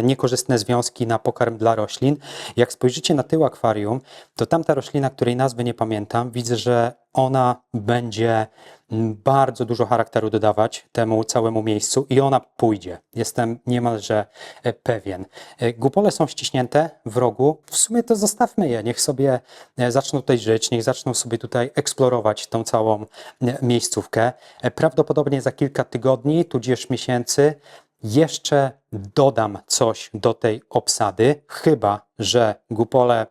niekorzystne związki na pokarm dla roślin. Jak spojrzycie na tył akwarium, to tamta roślina, której nazwy nie pamiętam, widzę, że ona będzie bardzo dużo charakteru dodawać temu całemu miejscu i ona pójdzie. Jestem niemalże pewien. Gupole są ściśnięte w rogu. W sumie to zostawmy je. Niech sobie zaczną tutaj żyć, niech zaczną sobie tutaj eksplorować tą całą miejscówkę. Prawdopodobnie za kilka tygodni, tudzież miesięcy, jeszcze dodam coś do tej obsady, chyba że gupole,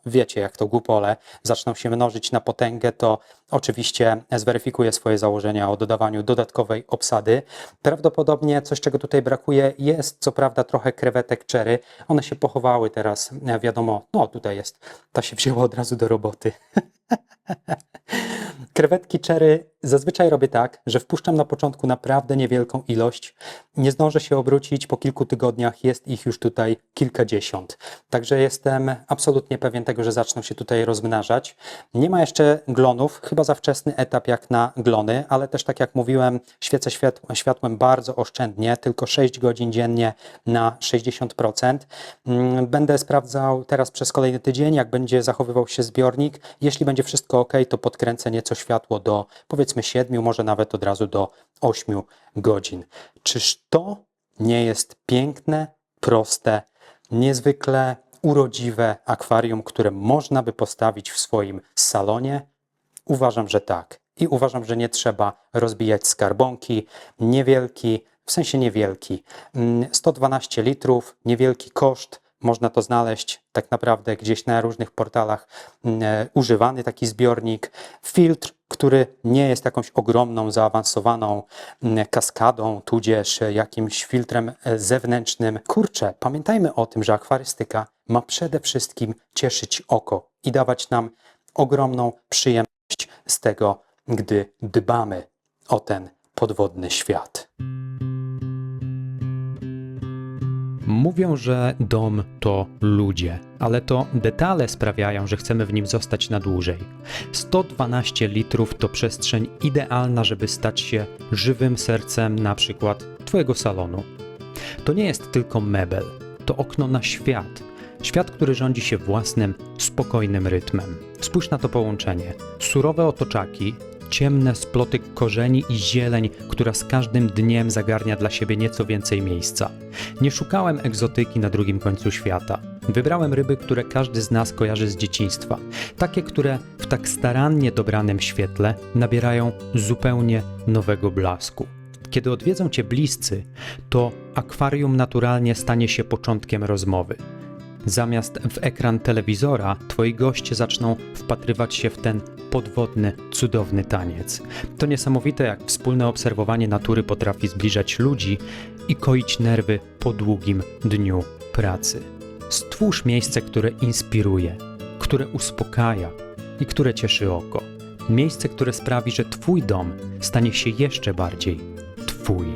wiecie jak to gupole, zaczną się mnożyć na potęgę, to oczywiście zweryfikuję swoje założenia o dodawaniu dodatkowej obsady. Prawdopodobnie coś, czego tutaj brakuje, jest co prawda trochę krewetek cherry. One się pochowały teraz, wiadomo, tutaj jest, ta się wzięła od razu do roboty. Krewetki cherry zazwyczaj robię tak, że wpuszczam na początku naprawdę niewielką ilość. Nie zdążę się obrócić, po kilku tygodniach jest ich już tutaj kilkadziesiąt. Także jestem absolutnie pewien tego, że zaczną się tutaj rozmnażać. Nie ma jeszcze glonów, chyba za wczesny etap jak na glony, ale też tak jak mówiłem, świecę światłem bardzo oszczędnie, tylko 6 godzin dziennie na 60%. Będę sprawdzał teraz przez kolejny tydzień, jak będzie zachowywał się zbiornik. Jeśli będzie wszystko ok, to podkręcę nieco światło do powiedzmy 7, może nawet od razu do 8 godzin. Czyż to nie jest piękne, proste, niezwykle urodziwe akwarium, które można by postawić w swoim salonie? Uważam, że tak. I uważam, że nie trzeba rozbijać skarbonki. Niewielki, w sensie niewielki, 112 litrów, niewielki koszt. Można to znaleźć tak naprawdę gdzieś na różnych portalach, używany taki zbiornik. Filtr, który nie jest jakąś ogromną, zaawansowaną kaskadą, tudzież jakimś filtrem zewnętrznym. Kurczę, pamiętajmy o tym, że akwarystyka ma przede wszystkim cieszyć oko i dawać nam ogromną przyjemność z tego, gdy dbamy o ten podwodny świat. Mówią, że dom to ludzie, ale to detale sprawiają, że chcemy w nim zostać na dłużej. 112 litrów to przestrzeń idealna, żeby stać się żywym sercem na przykład Twojego salonu. To nie jest tylko mebel, to okno na świat. Świat, który rządzi się własnym, spokojnym rytmem. Spójrz na to połączenie. Surowe otoczaki, ciemne sploty korzeni i zieleń, która z każdym dniem zagarnia dla siebie nieco więcej miejsca. Nie szukałem egzotyki na drugim końcu świata. Wybrałem ryby, które każdy z nas kojarzy z dzieciństwa. Takie, które w tak starannie dobranym świetle nabierają zupełnie nowego blasku. Kiedy odwiedzą Cię bliscy, to akwarium naturalnie stanie się początkiem rozmowy. Zamiast w ekran telewizora, twoi goście zaczną wpatrywać się w ten podwodny, cudowny taniec. To niesamowite, jak wspólne obserwowanie natury potrafi zbliżać ludzi i koić nerwy po długim dniu pracy. Stwórz miejsce, które inspiruje, które uspokaja i które cieszy oko. Miejsce, które sprawi, że twój dom stanie się jeszcze bardziej twój.